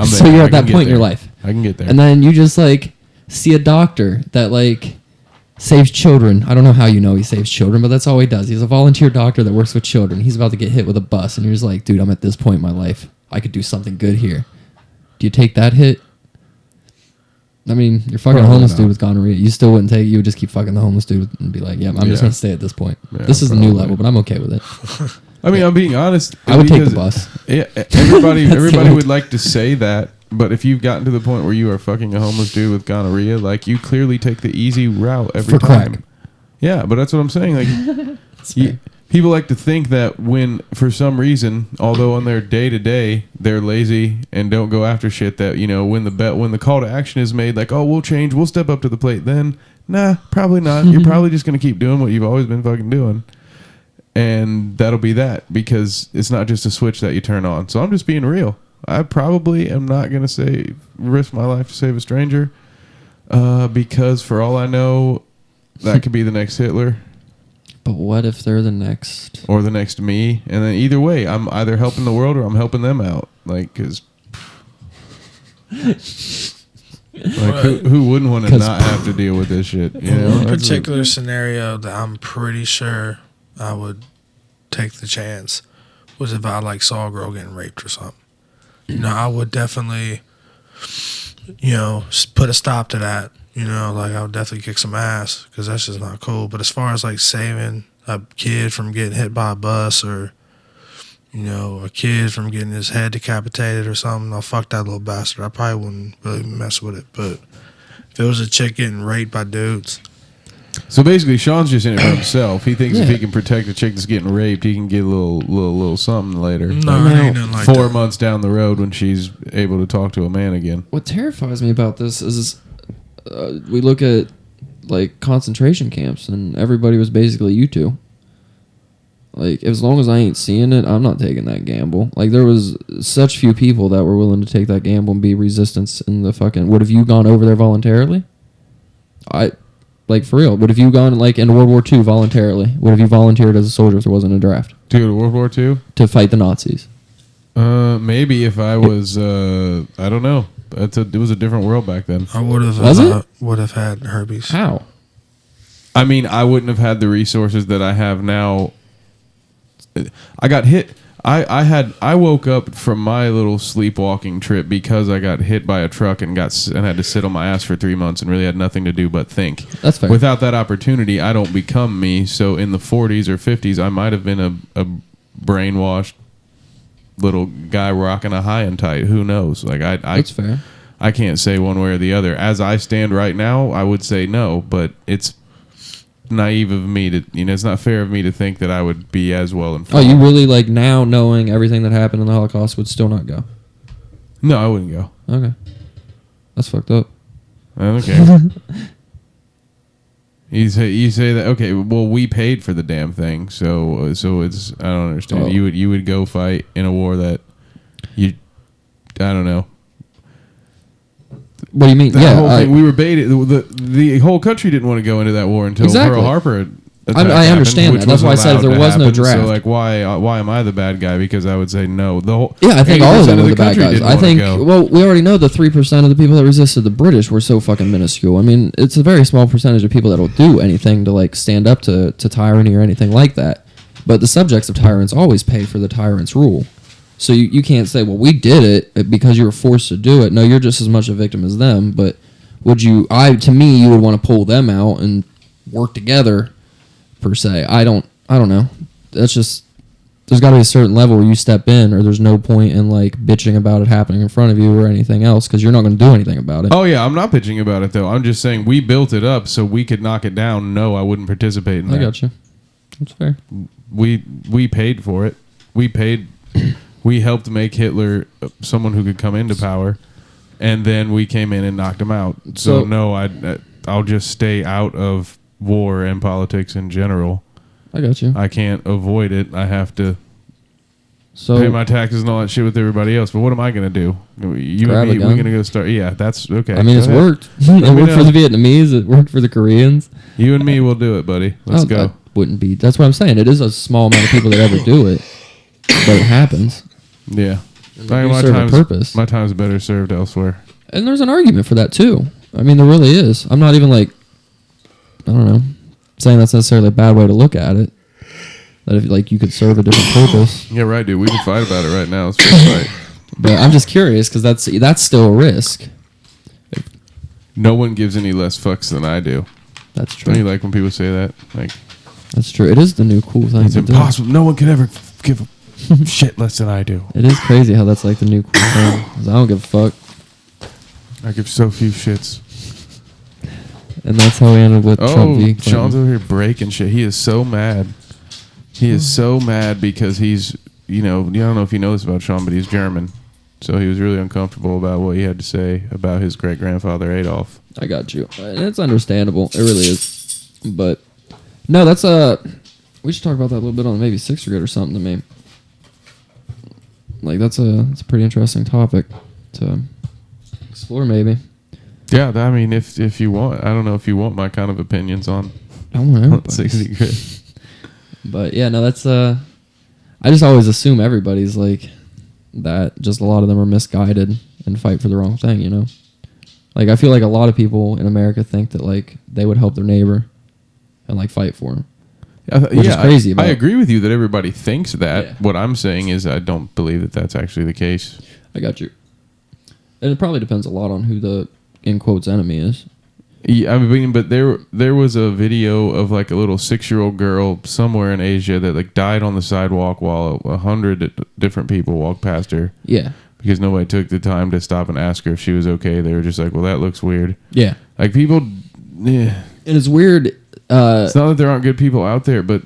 So you're at that point in your life. I can get there. And then you just like see a doctor that like saves children. I don't know how you know he saves children, but that's all he does. He's a volunteer doctor that works with children. He's about to get hit with a bus, and you're just like, dude, I'm at this point in my life. I could do something good here. Do you take that hit? I mean, you're fucking a homeless dude with gonorrhea. You still wouldn't take it. You would just keep fucking the homeless dude and be like, yeah, I'm just going to stay at this point. Yeah, this is the new level, but I'm okay with it. I mean, I'm being honest. I would take the because- bus. Yeah, everybody only- would like to say that, but if you've gotten to the point where you are fucking a homeless dude with gonorrhea, like you clearly take the easy route every For time. crack. Yeah, but that's what I'm saying. Like, people like to think that when, for some reason, although on their day to day they're lazy and don't go after shit, that when the call to action is made, like, oh, we'll change, we'll step up to the plate. Then, nah, probably not. You're probably just gonna keep doing what you've always been fucking doing. And that'll be that, because it's not just a switch that you turn on. So I'm just being real. I probably am not going to risk my life to save a stranger, because for all I know, that could be the next Hitler. But what if they're the next? Or the next me. And then either way, I'm either helping the world or I'm helping them out. Like, because... who wouldn't want to not have to deal with this shit? You know? One particular scenario that I'm pretty sure I would take the chance was if I saw a girl getting raped or something. I would definitely, put a stop to that. I would definitely kick some ass, because that's just not cool. But as far as saving a kid from getting hit by a bus, or a kid from getting his head decapitated or something, I'll fuck that little bastard. I probably wouldn't really mess with it. But if it was a chick getting raped by dudes. So basically, Shawn's just in it for himself. He thinks if Yeah. he can protect a chick that's getting raped, he can get a little something later. No, it ain't nothing like 4 that. months down the road when she's able to talk to a man again. What terrifies me about this is we look at concentration camps, and everybody was basically you two. As long as I ain't seeing it, I'm not taking that gamble. There was such few people that were willing to take that gamble and be resistance in the fucking... Would have you gone over there voluntarily? For real, would have you gone in World War II voluntarily? Would have you volunteered as a soldier if there wasn't a draft Dude, World War II? to fight the Nazis? Maybe if I was, I don't know. It was a different world back then. I would have. Was it? Would have had herpes. How? I mean, I wouldn't have had the resources that I have now. I got hit. I woke up from my little sleepwalking trip because I got hit by a truck and had to sit on my ass for 3 months and really had nothing to do but think. That's fair. Without that opportunity, I don't become me. So in the 40s or 50s, I might have been a brainwashed little guy rocking a high and tight. Who knows? That's fair. I can't say one way or the other. As I stand right now, I would say no, but it's naive of me to, it's not fair of me to think that I would be as well informed. Oh, you really now knowing everything that happened in the Holocaust would still not go? No, I wouldn't go. Okay. That's fucked up. Okay. You say that, okay, well, we paid for the damn thing, so it's, I don't understand. Oh. You would go fight in a war that I don't know. What do you mean? That whole thing, we were baited. The whole country didn't want to go into that war until Exactly. Pearl Harbor I understand that. That's why I said if there was no draft. So why am I the bad guy? Because I would say no. I think all of them were the bad guys. I think, go. well, we already know the 3% of the people that resisted the British were so fucking minuscule. I mean, it's a very small percentage of people that will do anything to stand up to tyranny or anything like that. But the subjects of tyrants always pay for the tyrant's rule. So you can't say, well, we did it because you were forced to do it. No, you're just as much a victim as them. But to me, you would want to pull them out and work together, per se. I don't know. That's just, there's got to be a certain level where you step in, or there's no point in like bitching about it happening in front of you or anything else, because you're not going to do anything about it. Oh yeah, I'm not bitching about it though. I'm just saying we built it up so we could knock it down. No, I wouldn't participate in that. I got you. That's fair. We paid for it. We helped make Hitler someone who could come into power, and then we came in and knocked him out. So no, I'll just stay out of war and politics in general. I got you. I can't avoid it. I have to pay my taxes and all that shit with everybody else. But what am I going to do? You and me, we're going to go start. Yeah, that's okay. I mean, it's worked. It worked for the Vietnamese. It worked for the Koreans. You and me will do it, buddy. Let's go. That wouldn't be. That's what I'm saying. It is a small amount of people that ever do it, but it happens. Yeah. My time's better served elsewhere. And there's an argument for that too. I mean, there really is. I'm not even like, I don't know, saying that's necessarily a bad way to look at it. That if like you could serve a different purpose. Yeah, right, dude. We can fight about it right now. It's fair fight. But I'm just curious because that's still a risk. No one gives any less fucks than I do. That's true. Don't you like when people say that? Like, that's true. It is the new cool thing. It's impossible. No one could ever give a shit less than I do. It is crazy how that's like the new cool thing. 'Cause I don't give a fuck. I give so few shits. And that's how we ended with Trump v. Clinton. Shawn's over here breaking shit. He is so mad. He is so mad because he's, I don't know if you know this about Shawn, but he's German. So he was really uncomfortable about what he had to say about his great-grandfather Adolf. I got you. And it's understandable. It really is. But, no, that's we should talk about that a little bit on maybe 6th grade or something to me. Like, that's a pretty interesting topic to explore, maybe. Yeah, I mean, if you want, I don't know if you want my kind of opinions on I want to know. 6th grade. But, yeah, no, that's, I just always assume everybody's like that. Just a lot of them are misguided and fight for the wrong thing, Like, I feel like a lot of people in America think that, like, they would help their neighbor and, like, fight for him. Which is crazy. I agree with you that everybody thinks that. Yeah. What I'm saying is I don't believe that that's actually the case. I got you. And it probably depends a lot on who the, in quotes, enemy is. Yeah, I mean, but there was a video of like a little 6-year-old girl somewhere in Asia that like died on the sidewalk while 100 different people walked past her. Yeah. Because nobody took the time to stop and ask her if she was okay. They were just like, well, that looks weird. Yeah. Like people... Yeah. And it's weird... it's not that there aren't good people out there, but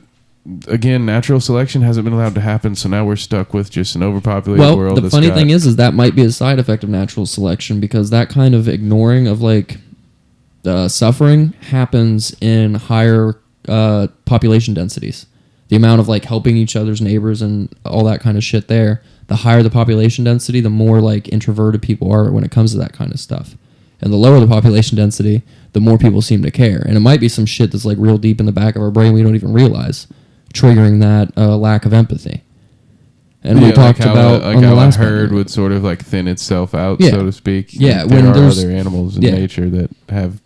again, natural selection hasn't been allowed to happen, so now we're stuck with just an overpopulated world. Well, the funny thing is that might be a side effect of natural selection, because that kind of ignoring of like suffering happens in higher population densities. The amount of like helping each other's neighbors and all that kind of shit there, the higher the population density, the more like introverted people are when it comes to that kind of stuff. And the lower the population density, the more people seem to care. And it might be some shit that's like real deep in the back of our brain we don't even realize, triggering that lack of empathy. And we talked about like how a herd would sort of like thin itself out, so to speak. Yeah, when there are other animals in nature that have,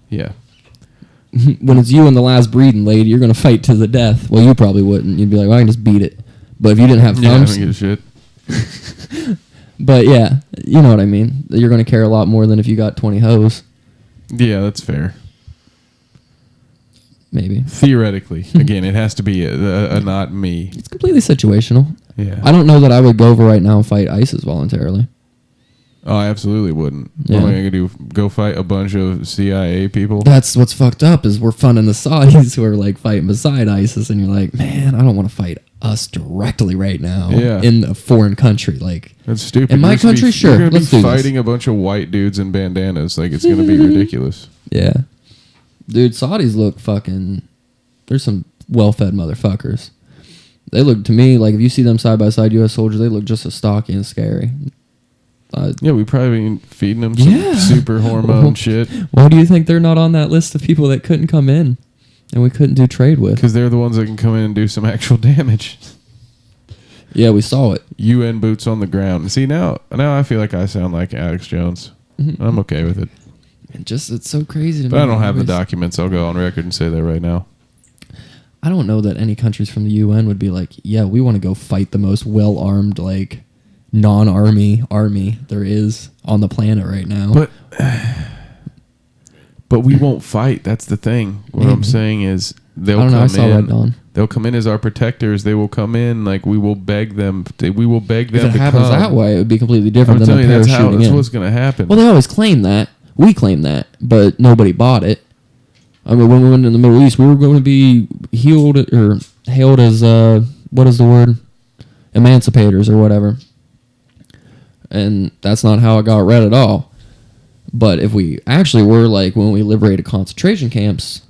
when it's you and the last breeding lady, you're going to fight to the death. Well, you probably wouldn't. You'd be like, well, I can just beat it. But if you didn't have thumbs... I don't give a shit. But yeah, you know what I mean. You're going to care a lot more than if you got 20 hoes. Yeah, that's fair. Maybe. Theoretically. Again, it has to be a not me. It's completely situational. Yeah. I don't know that I would go over right now and fight ISIS voluntarily. Oh, I absolutely wouldn't. Yeah. What am I going to do? Go fight a bunch of CIA people? That's what's fucked up, is we're funding the Saudis who are like fighting beside ISIS, and you're like, man, I don't want to fight us directly right now in a foreign country. Like, that's stupid. In my country, sure. You're going to be fighting a bunch of white dudes in bandanas. Like, it's going to be ridiculous. Yeah. Dude, Saudis look fucking... There's some well-fed motherfuckers. They look, to me, like if you see them side by side, U.S. soldiers, they look just as stocky and scary. We probably been feeding them some super hormone shit. Why do you think they're not on that list of people that couldn't come in and we couldn't do trade with? Because they're the ones that can come in and do some actual damage. Yeah, we saw it. UN boots on the ground. See, now I feel like I sound like Alex Jones. Mm-hmm. I'm okay with it. It's so crazy to me. But I don't have the documents. I'll go on record and say that right now. I don't know that any countries from the UN would be like, yeah, we want to go fight the most well-armed, like, non-army army there is on the planet right now. But we won't fight. That's the thing. What I'm saying is they'll come in. They'll come in as our protectors. They will come in like we will beg them. We will beg them to come. If it happens that way, it would be completely different I'm than telling a you, parachuting that's in. what's going to happen. Well, they always claim that. We claim that, but nobody bought it. I mean, when we went in the Middle East, we were going to be hailed as what is the word? Emancipators or whatever. And that's not how it got read at all. But if we actually were like when we liberated concentration camps,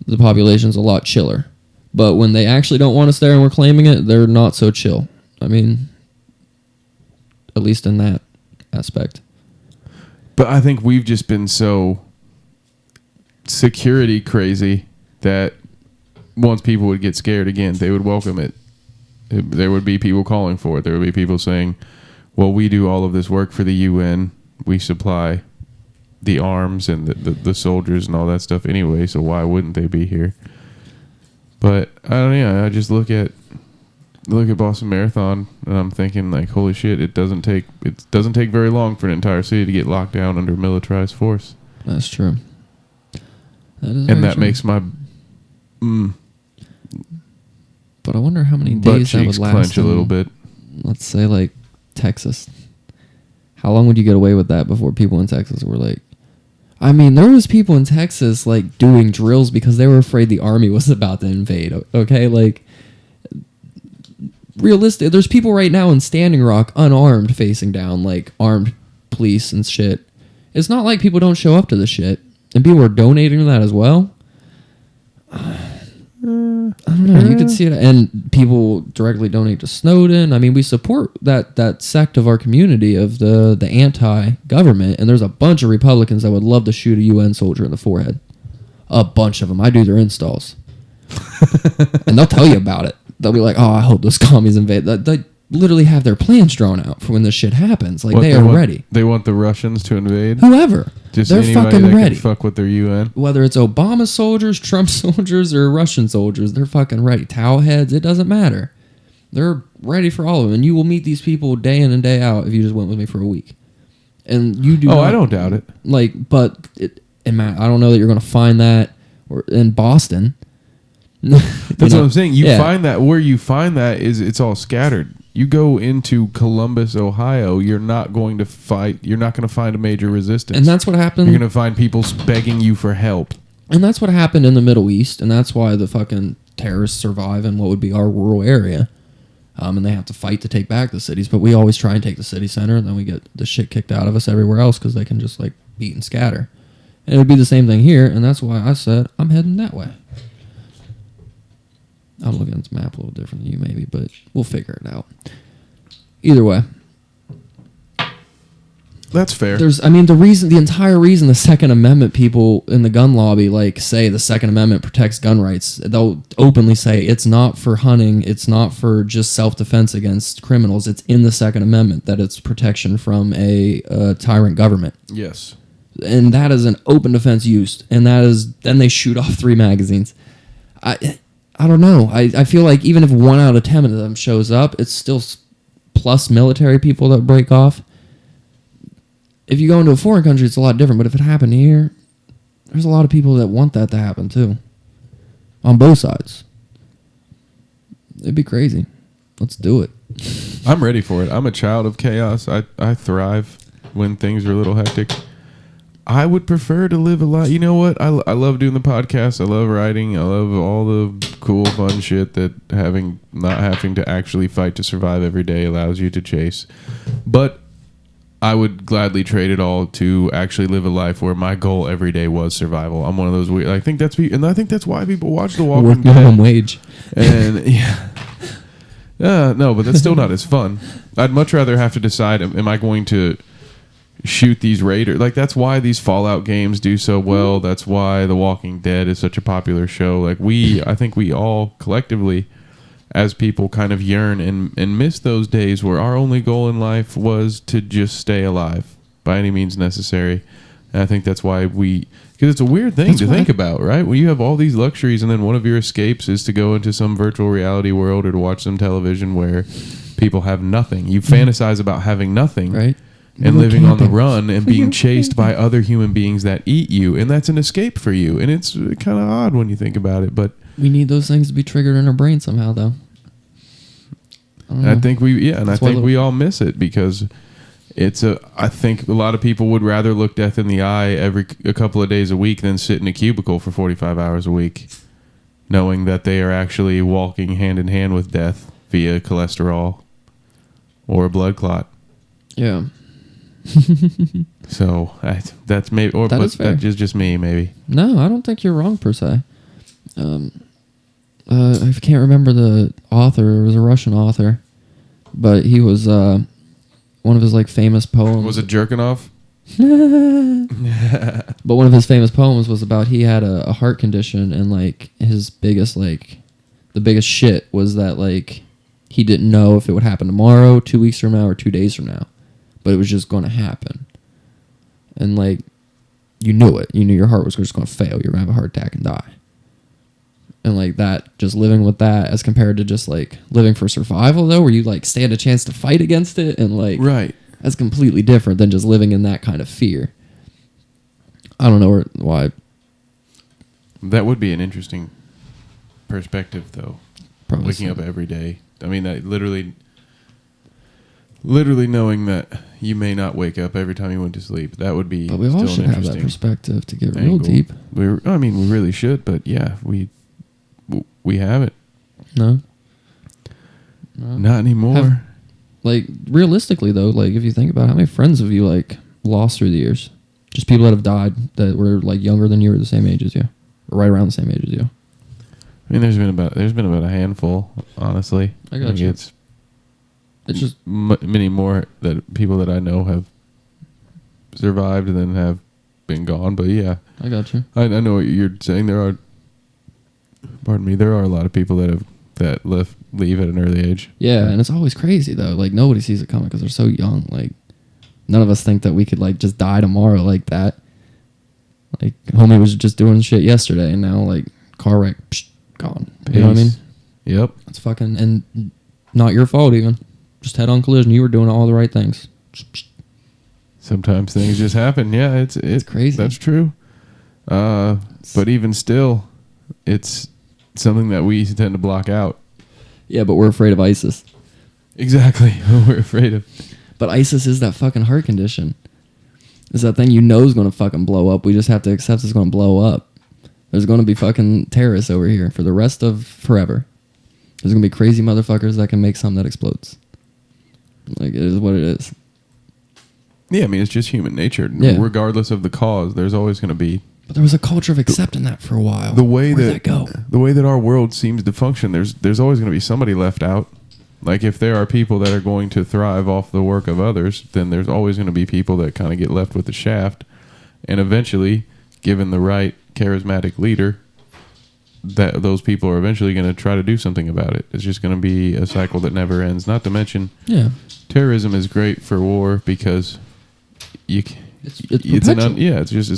the population's a lot chiller. But when they actually don't want us there and we're claiming it, they're not so chill. I mean, at least in that aspect. But I think we've just been so security crazy that once people would get scared again, they would welcome it. There would be people calling for it. There would be people saying, well, we do all of this work for the UN. We supply the arms and the soldiers and all that stuff anyway, so why wouldn't they be here? But I don't know. I just look at Boston Marathon and I'm thinking like, holy shit! It doesn't take very long for an entire city to get locked down under militarized force. That's true. That makes my But I wonder how many butt days that would cheeks last. Clench a little bit. Let's say like Texas. How long would you get away with that before people in Texas were like? I mean, there was people in Texas like doing drills because they were afraid the army was about to invade. Okay, like realistic. There's people right now in Standing Rock unarmed, facing down like armed police and shit. It's not like people don't show up to the shit, and people are donating to that as well. I don't know. You could see it, and people directly donate to Snowden. I mean, we support that sect of our community of the anti-government, and there's a bunch of Republicans that would love to shoot a UN soldier in the forehead. A bunch of them. I do their installs, and they'll tell you about it. They'll be like, "Oh, I hope those commies invade." They literally have their plans drawn out for when this shit happens. Like they are ready. They want the Russians to invade. Whoever. Just they're anybody fucking that ready. Can fuck with their UN. Whether it's Obama soldiers, Trump soldiers, or Russian soldiers, they're fucking ready. Towel heads, it doesn't matter. They're ready for all of them. And you will meet these people day in and day out if you just went with me for a week. And you do. I don't doubt it. Like, but I don't know that you're going to find that in Boston. That's what I'm saying. Find that where you find that is it's all scattered. You go into Columbus, Ohio, you're not going to fight. You're not going to find a major resistance. And that's what happened. You're going to find people begging you for help. And that's what happened in the Middle East. And that's why the fucking terrorists survive in what would be our rural area. And they have to fight to take back the cities. But we always try and take the city center. And then we get the shit kicked out of us everywhere else because they can just like beat and scatter. And it would be the same thing here. And that's why I said I'm heading that way. I'm looking at this map a little different than you maybe, but we'll figure it out. Either way. That's fair. The entire reason the Second Amendment people in the gun lobby like say the Second Amendment protects gun rights, they'll openly say it's not for hunting, it's not for just self-defense against criminals, it's in the Second Amendment that it's protection from a tyrant government. Yes. And that is an open defense use, and that is then they shoot off 3 magazines. I don't know. I feel like even if 1 out of 10 of them shows up, it's still plus military people that break off. If you go into a foreign country, it's a lot different. But if it happened here, there's a lot of people that want that to happen too. On both sides. It'd be crazy. Let's do it. I'm ready for it. I'm a child of chaos. I thrive when things are a little hectic. I would prefer to live a lot. You know what? I love doing the podcast. I love writing. I love all the cool, fun shit that not having to actually fight to survive every day allows you to chase. But I would gladly trade it all to actually live a life where my goal every day was survival. I'm one of those weird. I think that's why people watch The Walking Dead. Minimum wage. And no, but that's still not as fun. I'd much rather have to decide: am I going to shoot these raiders? Like that's why these Fallout games do so well. That's why The Walking Dead is such a popular show. Like I think we all collectively as people kind of yearn and miss those days where our only goal in life was to just stay alive by any means necessary. And I think that's why because it's a weird thing to think about, right? When you have all these luxuries and then one of your escapes is to go into some virtual reality world or to watch some television where people have nothing. You fantasize about having nothing. Right. And living on the run and being chased by other human beings that eat you. And that's an escape for you. And it's kind of odd when you think about it. But we need those things to be triggered in our brain somehow, though. I think we all miss it because I think a lot of people would rather look death in the eye a couple of days a week than sit in a cubicle for 45 hours a week, knowing that they are actually walking hand in hand with death via cholesterol or a blood clot. Yeah. So that's maybe, or that is fair. That is just me, maybe. No, I don't think you're wrong per se. I can't remember the author. It was a Russian author, but he was one of his like famous poems. Was it Jerkinoff? But one of his famous poems was about he had a heart condition, and like his biggest the biggest shit was that like he didn't know if it would happen tomorrow, 2 weeks from now, or 2 days from now. But it was just going to happen. And, like, you knew it. You knew your heart was just going to fail. You're going to have a heart attack and die. And, like, that, just living with that as compared to just, like, living for survival, though, where you, like, stand a chance to fight against it. And, like, right. That's completely different than just living in that kind of fear. I don't know why. That would be an interesting perspective, though. Probably Waking so. up every day. I mean, that literally knowing that you may not wake up every time you went to sleep. That would be. But we all should have that perspective to get real deep. We really should. But yeah, we have it. No. Not anymore. Like realistically, though, like if you think about it, how many friends have you like lost through the years? Just people that have died that were like younger than you or the same age as you, or right around the same age as you. I mean, there's been about a handful, honestly. I got you. It's just many more that people that I know have survived and then have been gone. But yeah, I got you. I know what you're saying. There are a lot of people that leave at an early age. Yeah, and it's always crazy though. Like nobody sees it coming because they're so young. Like none of us think that we could like just die tomorrow like that. Like homie was just doing shit yesterday, and now like car wreck, gone. Peace. You know what I mean? Yep. It's fucking and not your fault even. Just head-on collision. You were doing all the right things. Sometimes things just happen. Yeah, it's crazy. That's true. But even still, it's something that we tend to block out. Yeah, but we're afraid of ISIS. Exactly. We're afraid of. But ISIS is that fucking heart condition. It's that thing you know is going to fucking blow up. We just have to accept it's going to blow up. There's going to be fucking terrorists over here for the rest of forever. There's going to be crazy motherfuckers that can make something that explodes. Like, it is what it is. Yeah, I mean, it's just human nature. Yeah. Regardless of the cause, there's always going to be... But there was a culture of accepting that for a while. Where'd that go? The way that our world seems to function, there's always going to be somebody left out. Like, if there are people that are going to thrive off the work of others, then there's always going to be people that kind of get left with the shaft. And eventually, given the right charismatic leader, that those people are eventually going to try to do something about it. It's just going to be a cycle that never ends. Not to mention, terrorism is great for war because it's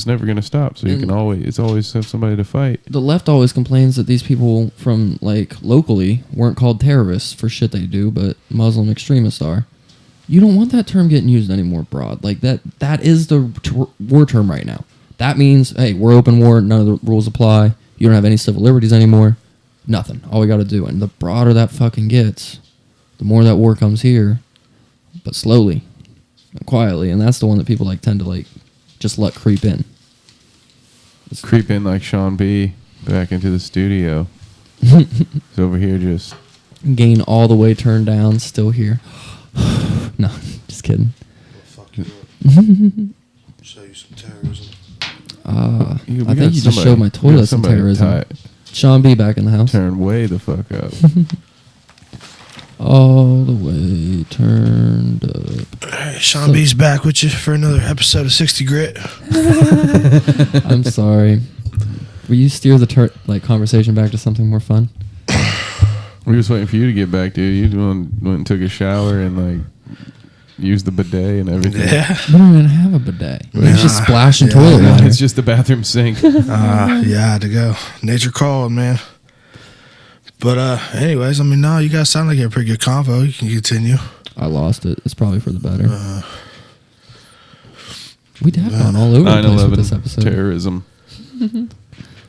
never going to stop. So you can always have somebody to fight. The left always complains that these people from like locally weren't called terrorists for shit they do, but Muslim extremists are. You don't want that term getting used anymore, broad. Like that is the war term right now. That means, hey, we're open war. None of the rules apply. You don't have any civil liberties anymore. Nothing. All we got to do. And the broader that fucking gets, the more that war comes here, but slowly, and quietly. And that's the one that people like tend to like just let creep in. Creep in like Shawn B back into the studio. He's over here just gain all the way turned down, still here. No, just kidding. Well, fuck you. Show you some terrorism. I think you just showed my toilet some terrorism. Shawn B back in the house. Turn way the fuck up. All the way turned up. Alright, Shawn B's back with you for another episode of 60 Grit. I'm sorry. Will you steer the conversation back to something more fun? We were just waiting for you to get back, dude. You went and took a shower and like use the bidet and everything. Yeah. We don't even have a bidet. It's just splashing toilet Yeah. water. It's just the bathroom sink. Yeah, I had to go. Nature called, man. But anyways, I mean, no, you guys sound like you have a pretty good convo. You can continue. I lost it. It's probably for the better. We have gone all over the place with this 9/11 episode. terrorism.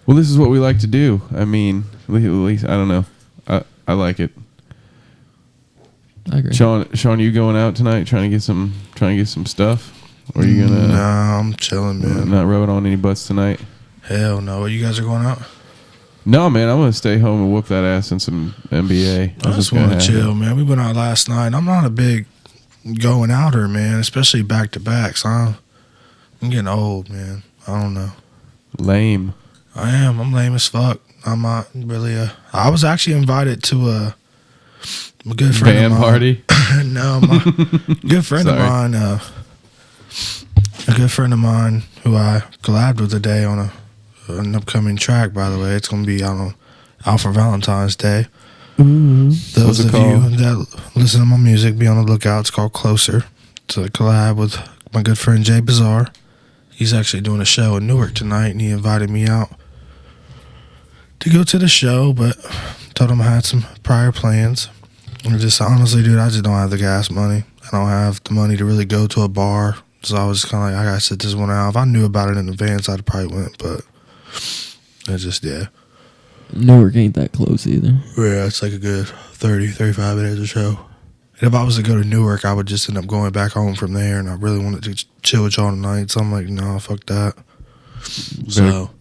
Well, this is what we like to do. I mean, at least I don't know. I like it. I agree. Shawn, you going out tonight trying to get some stuff? Or are you gonna? No, I'm chilling, man. Not rubbing on any butts tonight. Hell no. You guys are going out? No, man, I'm gonna stay home and whoop that ass in some NBA. I just want to chill, man. We went out last night. I'm not a big going outer, man, especially back to backs. I'm getting old, man. I don't know. Lame. I am. I'm lame as fuck. I'm not really I was actually invited to a good friend Band of mine. party. No, my good friend of Sorry. mine. A good friend of mine who I collabed with today on an upcoming track. By the way, it's gonna be out for Valentine's Day. Those What's it of called? you that listen to my music, be on the lookout. It's called Closer. It's a collab with my good friend Jay Bizarre. He's actually doing a show in Newark tonight, and he invited me out to go to the show, but told him I had some prior plans. And just honestly, dude, I just don't have the gas money. I don't have the money to really go to a bar. So I was kind of like, I gotta sit this one out. If I knew about it in advance, I'd probably went, but it's just, yeah. Newark ain't that close either. Yeah, it's like a good 30, 35 minutes or so. And if I was to go to Newark, I would just end up going back home from there, and I really wanted to chill with y'all tonight. So I'm like, no, fuck that. So,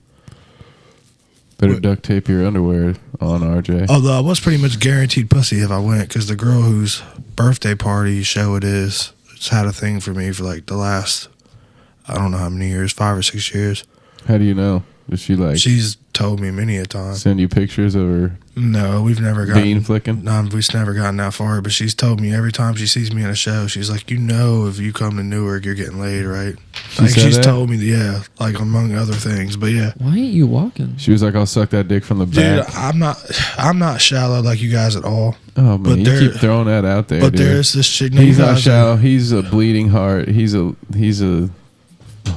Better duct tape your underwear on, RJ. although I was pretty much guaranteed pussy if I went, because the girl whose birthday party show it is, it's had a thing for me for like the last, I don't know how many years, 5 or 6 years. How do you know? Does she like She's told me many a time. send you pictures of her No, we've never gotten bean flicking? No, we've never gotten that far. But she's told me every time she sees me in a show, she's like, you know, if you come to Newark, you're getting laid, right? Like said she's that? told me, yeah, like among other things. But yeah, Why ain't you walking? She was like, "I'll suck that dick from the dude, back." I'm not shallow like you guys at all. Oh but man, you there- keep throwing that out there. But dude. there's this chick. He's you not guys shallow. He's a bleeding heart. He's a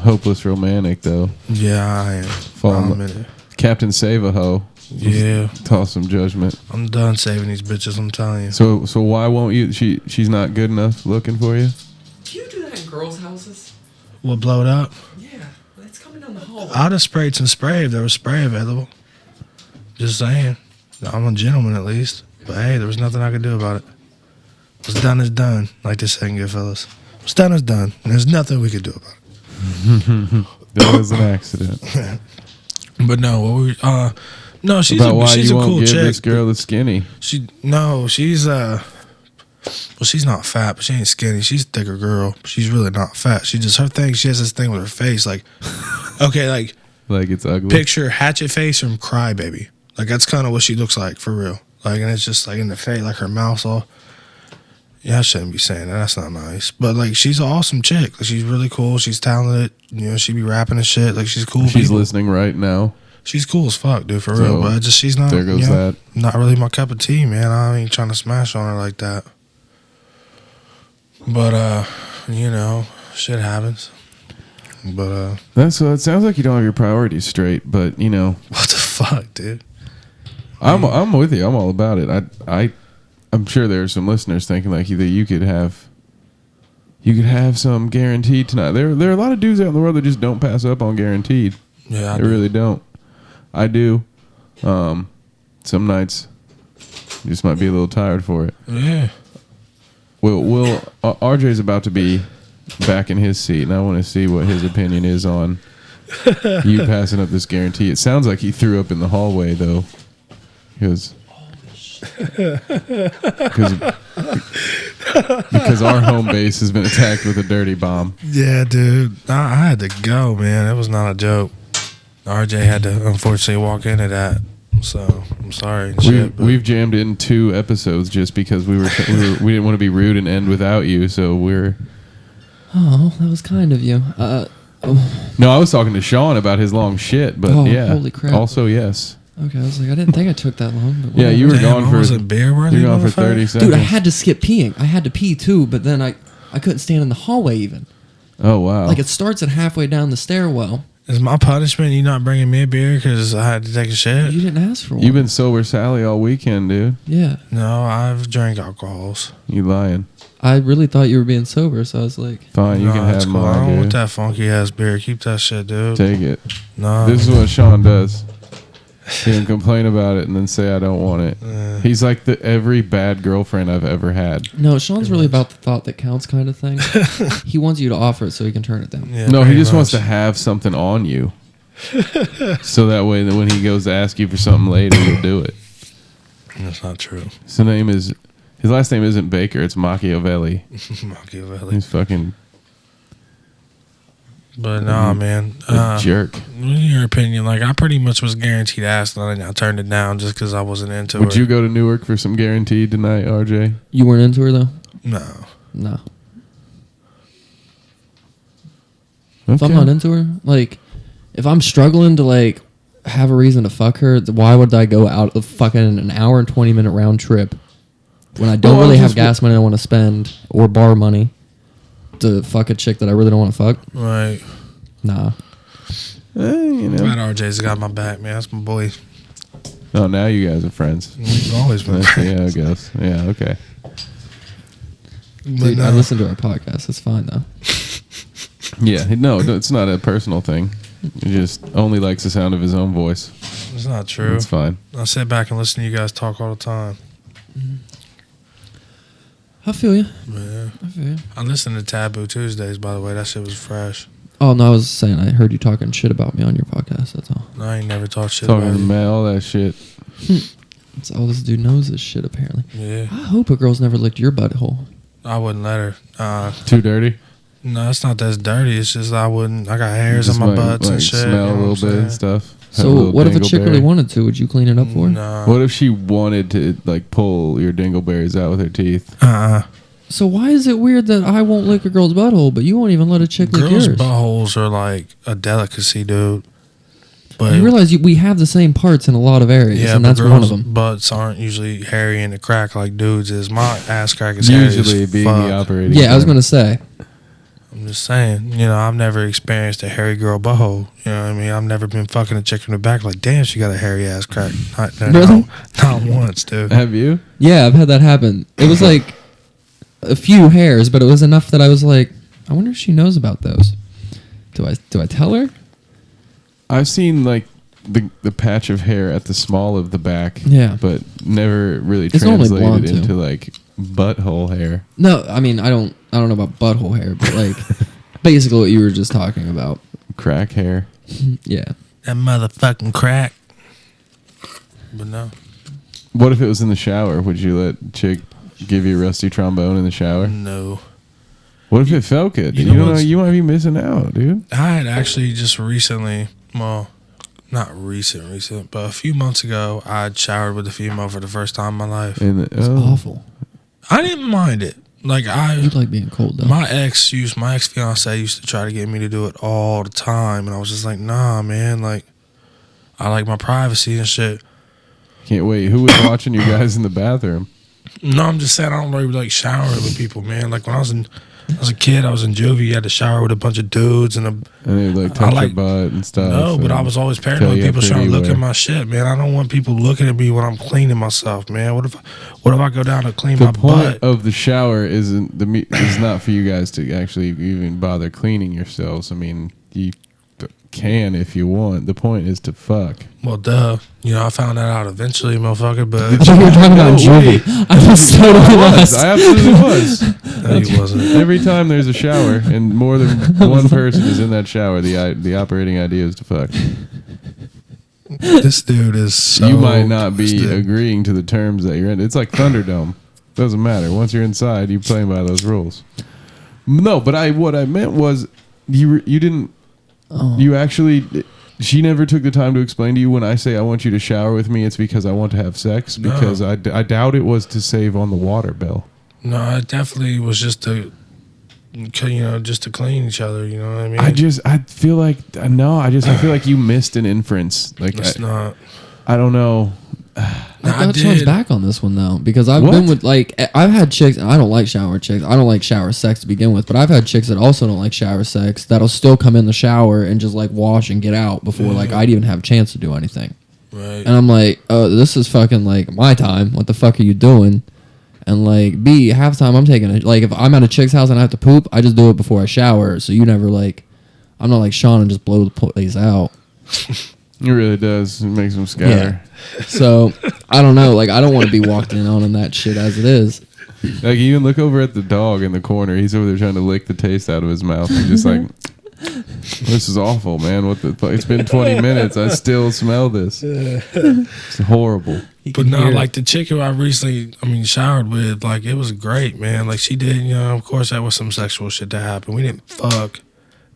hopeless romantic though. Yeah, I am. Falling- I'm in it. Captain Save a Hoe. Yeah, Toss some judgment. I'm done saving these bitches. I'm telling you. So why won't you? She's not good enough looking for you. Do you do that in girls' houses? We'll blow it up. Yeah, it's coming down the hallway. I'd have sprayed some spray if there was spray available. Just saying. I'm a gentleman at least. But hey, there was nothing I could do about it. What's done is done, like they say in Goodfellas. What's done is done, and there's nothing we could do about it. That was an accident. But no, what we no, she's About why she's you a won't cool give chick. this girl that's skinny. She's well, she's not fat, but she ain't skinny. She's a thicker girl. She's really not fat. She just her thing. She has this thing with her face, like okay, like Like it's ugly. picture Hatchet Face from Crybaby. Like that's kind of what she looks like for real. Like, and it's just like in the face, like her mouth's all. Yeah, I shouldn't be saying that. That's not nice. But like, she's an awesome chick. Like, she's really cool. She's talented. You know, she be rapping and shit. Like, she's cool. She's people. listening right now. She's cool as fuck, dude, for So, real. But just she's not. there goes you know, that. Not really my cup of tea, man. I ain't trying to smash on her like that. But you know, shit happens. But So it sounds like you don't have your priorities straight. But you know, what the fuck, dude? I'm with you. I'm all about it. I'm sure there are some listeners thinking like that you could have some guaranteed tonight. There are a lot of dudes out in the world that just don't pass up on guaranteed. Yeah, They really don't. I do. Some nights you just might be a little tired for it. Yeah. Will RJ's about to be back in his seat, and I want to see what his opinion is on you passing up this guarantee. It sounds like he threw up in the hallway though, because our home base has been attacked with a dirty bomb. Yeah, dude. I had to go, man. It was not a joke. RJ had to unfortunately walk into that. So I'm sorry. And shit, but We've jammed in 2 episodes just because we didn't want to be rude and end without you. So Oh, that was kind of you. no, I was talking to Shawn about his long shit, but Oh, yeah, holy crap. Also yes. Okay, I was like, I didn't think I took that long. But Yeah, you were Damn, gone for was it beer worthy, you're gone for motherfucker? 30 seconds. Dude, I had to skip peeing. I had to pee too, but then I couldn't stand in the hallway even. Oh wow. Like it starts at halfway down the stairwell. Is my punishment you not bringing me a beer because I had to take a shit? You didn't ask for one. You've been sober Sally all weekend, dude. Yeah. No, I've drank alcohols. You lying. I really thought you were being sober, so I was like, Fine, you No, can it's have cool. I don't mine, want dude. that funky ass beer. Keep that shit, dude. Take it. No. This is what Shawn does. He can complain about it and then say I don't want it. He's like every bad girlfriend I've ever had. no, Sean's really about the thought that counts kind of thing. He wants you to offer it so he can turn it down. Yeah, No, he pretty just wants much. to have something on you. So that way that when he goes to ask you for something later, you'll do it. That's not true. His last name isn't Baker, it's Machiavelli. Machiavelli. He's fucking But nah, man. a jerk. In your opinion, like I pretty much was guaranteed ass, and I turned it down just because I wasn't into Would it. you go to Newark for some guaranteed tonight, RJ? You weren't into her though? No. No. If I'm not into her, like, if I'm struggling to like have a reason to fuck her, why would I go out of fucking an hour and 20-minute round trip when I don't Well, I'm really have just- gas money I want to spend or bar money to fuck a chick that I really don't want to fuck? Right. Nah. You know. Glad RJ's got my back, man. That's my boy. Oh, now you guys are friends. We've always been That's- friends. yeah, I guess. Yeah, okay. But Dude, I no. listen to our podcast. It's fine though. Yeah, no, it's not a personal thing. He just only likes the sound of his own voice. It's not true. It's fine. I sit back and listen to you guys talk all the time. I feel you. Yeah. I feel you. I listen to Taboo Tuesdays, by the way. That shit was fresh. Oh no, I was saying I heard you talking shit about me on your podcast. That's all. I ain't never talked shit Talking about to you. Matt, all that shit. That's all this dude knows is shit. Apparently. Yeah. I hope a girl's never licked your butthole. I wouldn't let her. Too dirty? No, it's not that dirty. It's just I wouldn't. I got hairs Just on my might, butts like, and shit. smell you know a what little I'm bit and saying? stuff. Have a So little what if a chick really dingleberry. wanted to? Would you clean it up for her? No. What if she wanted to like pull your dingleberries out with her teeth? So why is it weird that I won't lick a girl's butthole, but you won't even let a chick lick Girls' yours? buttholes are like a delicacy, dude. But You realize we have the same parts in a lot of areas, yeah, and but that's one of girls' them. butts aren't usually hairy in the crack like dudes is. My ass crack is hairy Usually as being fuck. the operating. Yeah, I was room. gonna say. I'm just saying, you know, I've never experienced a hairy girl butthole. You know what I mean? I've never been fucking a chick in the back like, damn, she got a hairy ass crack. Really? Not once, dude. Have you? Yeah, I've had that happen. It was like a few hairs, but it was enough that I was like, I wonder if she knows about those. Do I tell her? I've seen like the patch of hair at the small of the back. Yeah. But never really It's normally translated blonde, too. into like butthole hair. No, I mean I don't know about butthole hair, but like basically what you were just talking about. Crack hair. Yeah. That motherfucking crack. But no. What if it was in the shower? Would you let chick give you a rusty trombone in the shower? No. What if it felt good? You You, know don't know. what's- You might be missing out, dude. I had actually just recently, well, not recent, but a few months ago, I had showered with a female for the first time in my life. And It's awful. I didn't mind it. Like You like being cold though. my ex fiance used to try to get me to do it all the time, and I was just like, nah, man. Like, I like my privacy and shit. Can't wait. Who was watching you guys in the bathroom? No, I'm just saying I don't really like showering with people, man. Like when I was a kid, I was in juvie. You had to shower with a bunch of dudes And they would like touch your butt and stuff. no, but I and was always tell paranoid. you how People trying pretty to you look were. at my shit, man. I don't want people looking at me when I'm cleaning myself, man. What if I go down to clean The my point butt? of the shower is not for you guys to actually even bother cleaning yourselves. I mean, you can if you want. The point is to fuck. Well, duh. You know, I found that out eventually, motherfucker. But you were talking about No, juvie. I was totally lost. I absolutely was. no, he wasn't. Every time there's a shower and more than one person is in that shower, the operating idea is to fuck. This dude is so. You might not be twisted. agreeing to the terms that you're in. It's like Thunderdome. Doesn't matter. Once you're inside, you're playing by those rules. No, but what I meant was you didn't. Oh. You actually. She never took the time to explain to you when I say I want you to shower with me. It's because I want to have sex. No. Because I doubt it was to save on the water bill. No, it definitely was just to, just to clean each other. You know what I mean? I feel like I feel like you missed an inference. Like It's not. I don't know. I got Sean's back on this one though, because I've What? been with I've had chicks. And I don't like shower chicks. I don't like shower sex to begin with, but I've had chicks that also don't like shower sex that'll still come in the shower and just like wash and get out before like I'd even have a chance to do anything. Right. And I'm like, oh, this is fucking like my time. What the fuck are you doing? And like B, half the time I'm taking it. Like if I'm at a chick's house and I have to poop, I just do it before I shower. So you never like, I'm not like Shawn and just blow the place out. It really does. It makes them scatter. Yeah. So I don't know. Like I don't want to be walked in on that shit as it is. Like you even look over at the dog in the corner. He's over there trying to lick the taste out of his mouth. He's just like, this is awful, man. What the fuck? It's been 20 minutes. I still smell this. It's horrible. But no, like the chick who I recently, showered with, like it was great, man. Like she did, of course that was some sexual shit that happened. We didn't fuck,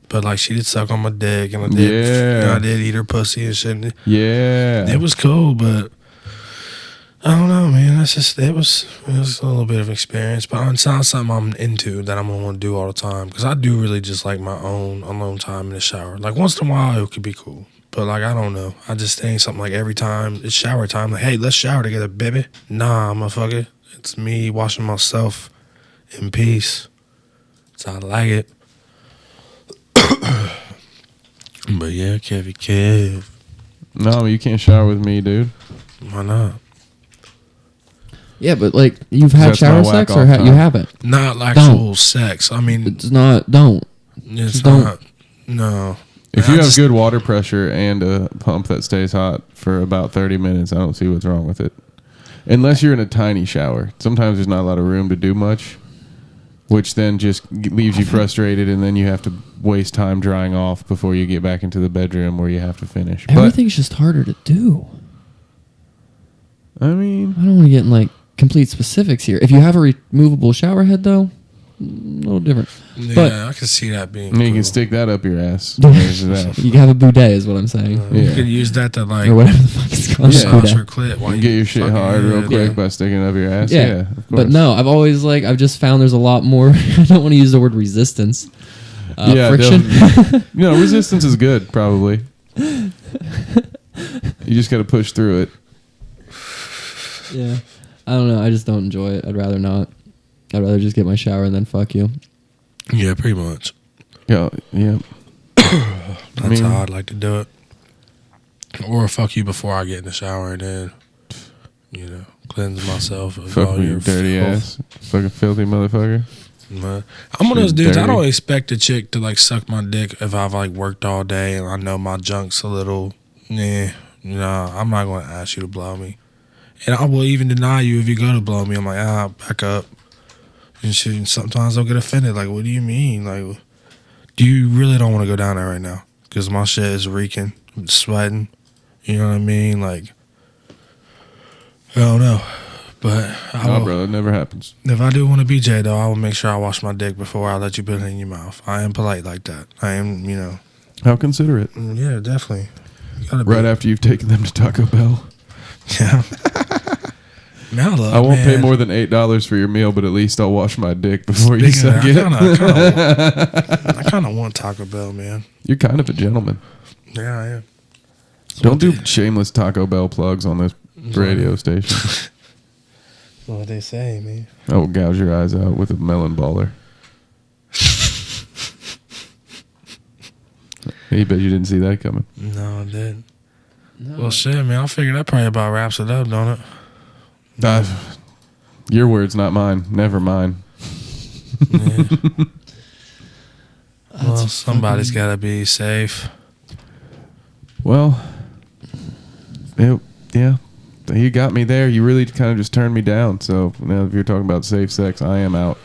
but like she did suck on my dick, and I did, I did eat her pussy and shit. Yeah, it was cool, but I don't know, man. That's just it was a little bit of experience, but it's not something I'm into that I'm gonna want to do all the time, because I do really just like my own alone time in the shower. Like once in a while, it could be cool. But, like, I don't know. I just think something like every time it's shower time, like, hey, let's shower together, baby. Nah, motherfucker. It's me washing myself in peace. So I like it. But, yeah, Kevy Kev. no, you can't shower with me, dude. Why not? Yeah, but like you've had That's my shower whack sex or off you time. haven't? Not actual sex. I mean, It's not. Don't. it's just don't. not. No. If I you have just- good water pressure and a pump that stays hot for about 30 minutes, I don't see what's wrong with it. Unless you're in a tiny shower. Sometimes there's not a lot of room to do much, which then just leaves you frustrated, and then you have to waste time drying off before you get back into the bedroom where you have to finish. Everything's just harder to do. But, I mean, I don't want to get in like complete specifics here. If you have a removable shower head, though, a little different. Yeah, But I can see that being you cool. can stick that up your ass. There's that. you can have a bidet, is what I'm saying, You Yeah. could use that to, like, or whatever the fuck it's called. Yeah. massage Bidet. your clit while You get your shit fucking- hard real quick Yeah. by sticking it up your ass. Yeah. Yeah, of course. But no, I've just found there's a lot more. I don't want to use the word resistance. Friction. Resistance is good, probably. You just got to push through it. Yeah. I don't know. I just don't enjoy it. I'd rather not. I'd rather just get my shower and then fuck you. Yeah, pretty much. Yeah. That's how I'd like to do it. Or fuck you before I get in the shower and then, cleanse myself of Fuck all me, your you dirty filth. ass. Fucking filthy motherfucker. Man. I'm one of those dudes. I Dirty. don't expect a chick to like suck my dick if I've like worked all day and I know my junk's a little. I'm not going to ask you to blow me, and I will even deny you if you go to blow me. I'm like, back up. And shit. And sometimes I'll get offended. Like, what do you mean? Like, do you really don't want to go down there right now? Because my shit is reeking, I'm sweating. You know what I mean? Like, I don't know. But No, bro, it never happens. if I do want to BJ, though, I will make sure I wash my dick before I let you put it in your mouth. I am polite like that. I am, How considerate. Yeah, definitely. Gotta be. Right after you've taken them to Taco Bell. Yeah. Now, look, I won't pay man. more than $8 for your meal, but at least I'll wash my dick before you Speaking of suck that, it. I kind of want Taco Bell, man. You're kind of a gentleman. Yeah, I am. Don't do shameless Taco Bell plugs on this radio station. What they say, man. I will gouge your eyes out with a melon baller. Hey, bet you didn't see that coming. No, I didn't. Well, shit, man. I figure that probably about wraps it up, don't it? Your words, not mine. Never mine. Yeah. Well, somebody's got to be safe. Well, yeah. You got me there. You really kind of just turned me down. So now if you're talking about safe sex, I am out.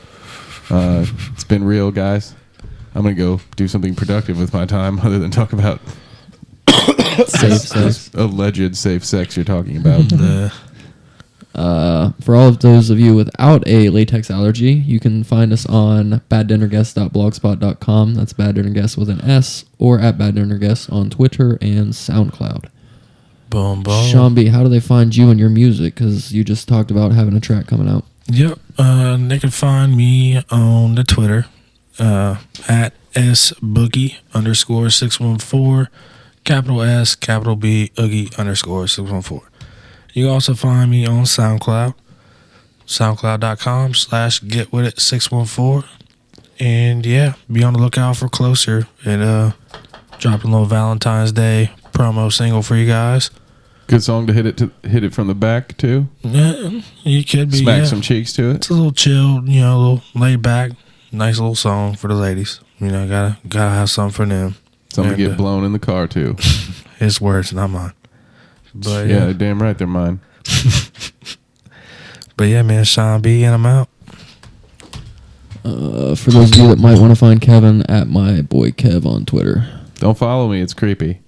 It's been real, guys. I'm going to go do something productive with my time other than talk about Safe sex. alleged safe sex you're talking about. For all of those of you without a latex allergy, you can find us on baddinnerguest.blogspot.com. That's Bad Dinner Guest with an S, or at Bad Dinner Guest on Twitter and SoundCloud. Boom, boom. Sean B, how do they find you and your music? Because you just talked about having a track coming out. Yep. They can find me on the Twitter at sboogie_614, capital S, capital B, Oogie _614. You can also find me on SoundCloud. SoundCloud.com/getwithit614. And yeah, be on the lookout for Closer. And dropping a little Valentine's Day promo single for you guys. Good song to hit it from the back too. Yeah, you could be. Smack some cheeks to it. It's a little chill, you know, a little laid back, nice little song for the ladies. You know, gotta have something for them. Something to get blown in the car too. His words, not mine. But yeah, damn right they're mine. But yeah, man, Shawn B, and I'm out. For those of you that might want to find Kevin, at my boy Kev on Twitter. Don't follow me, it's creepy.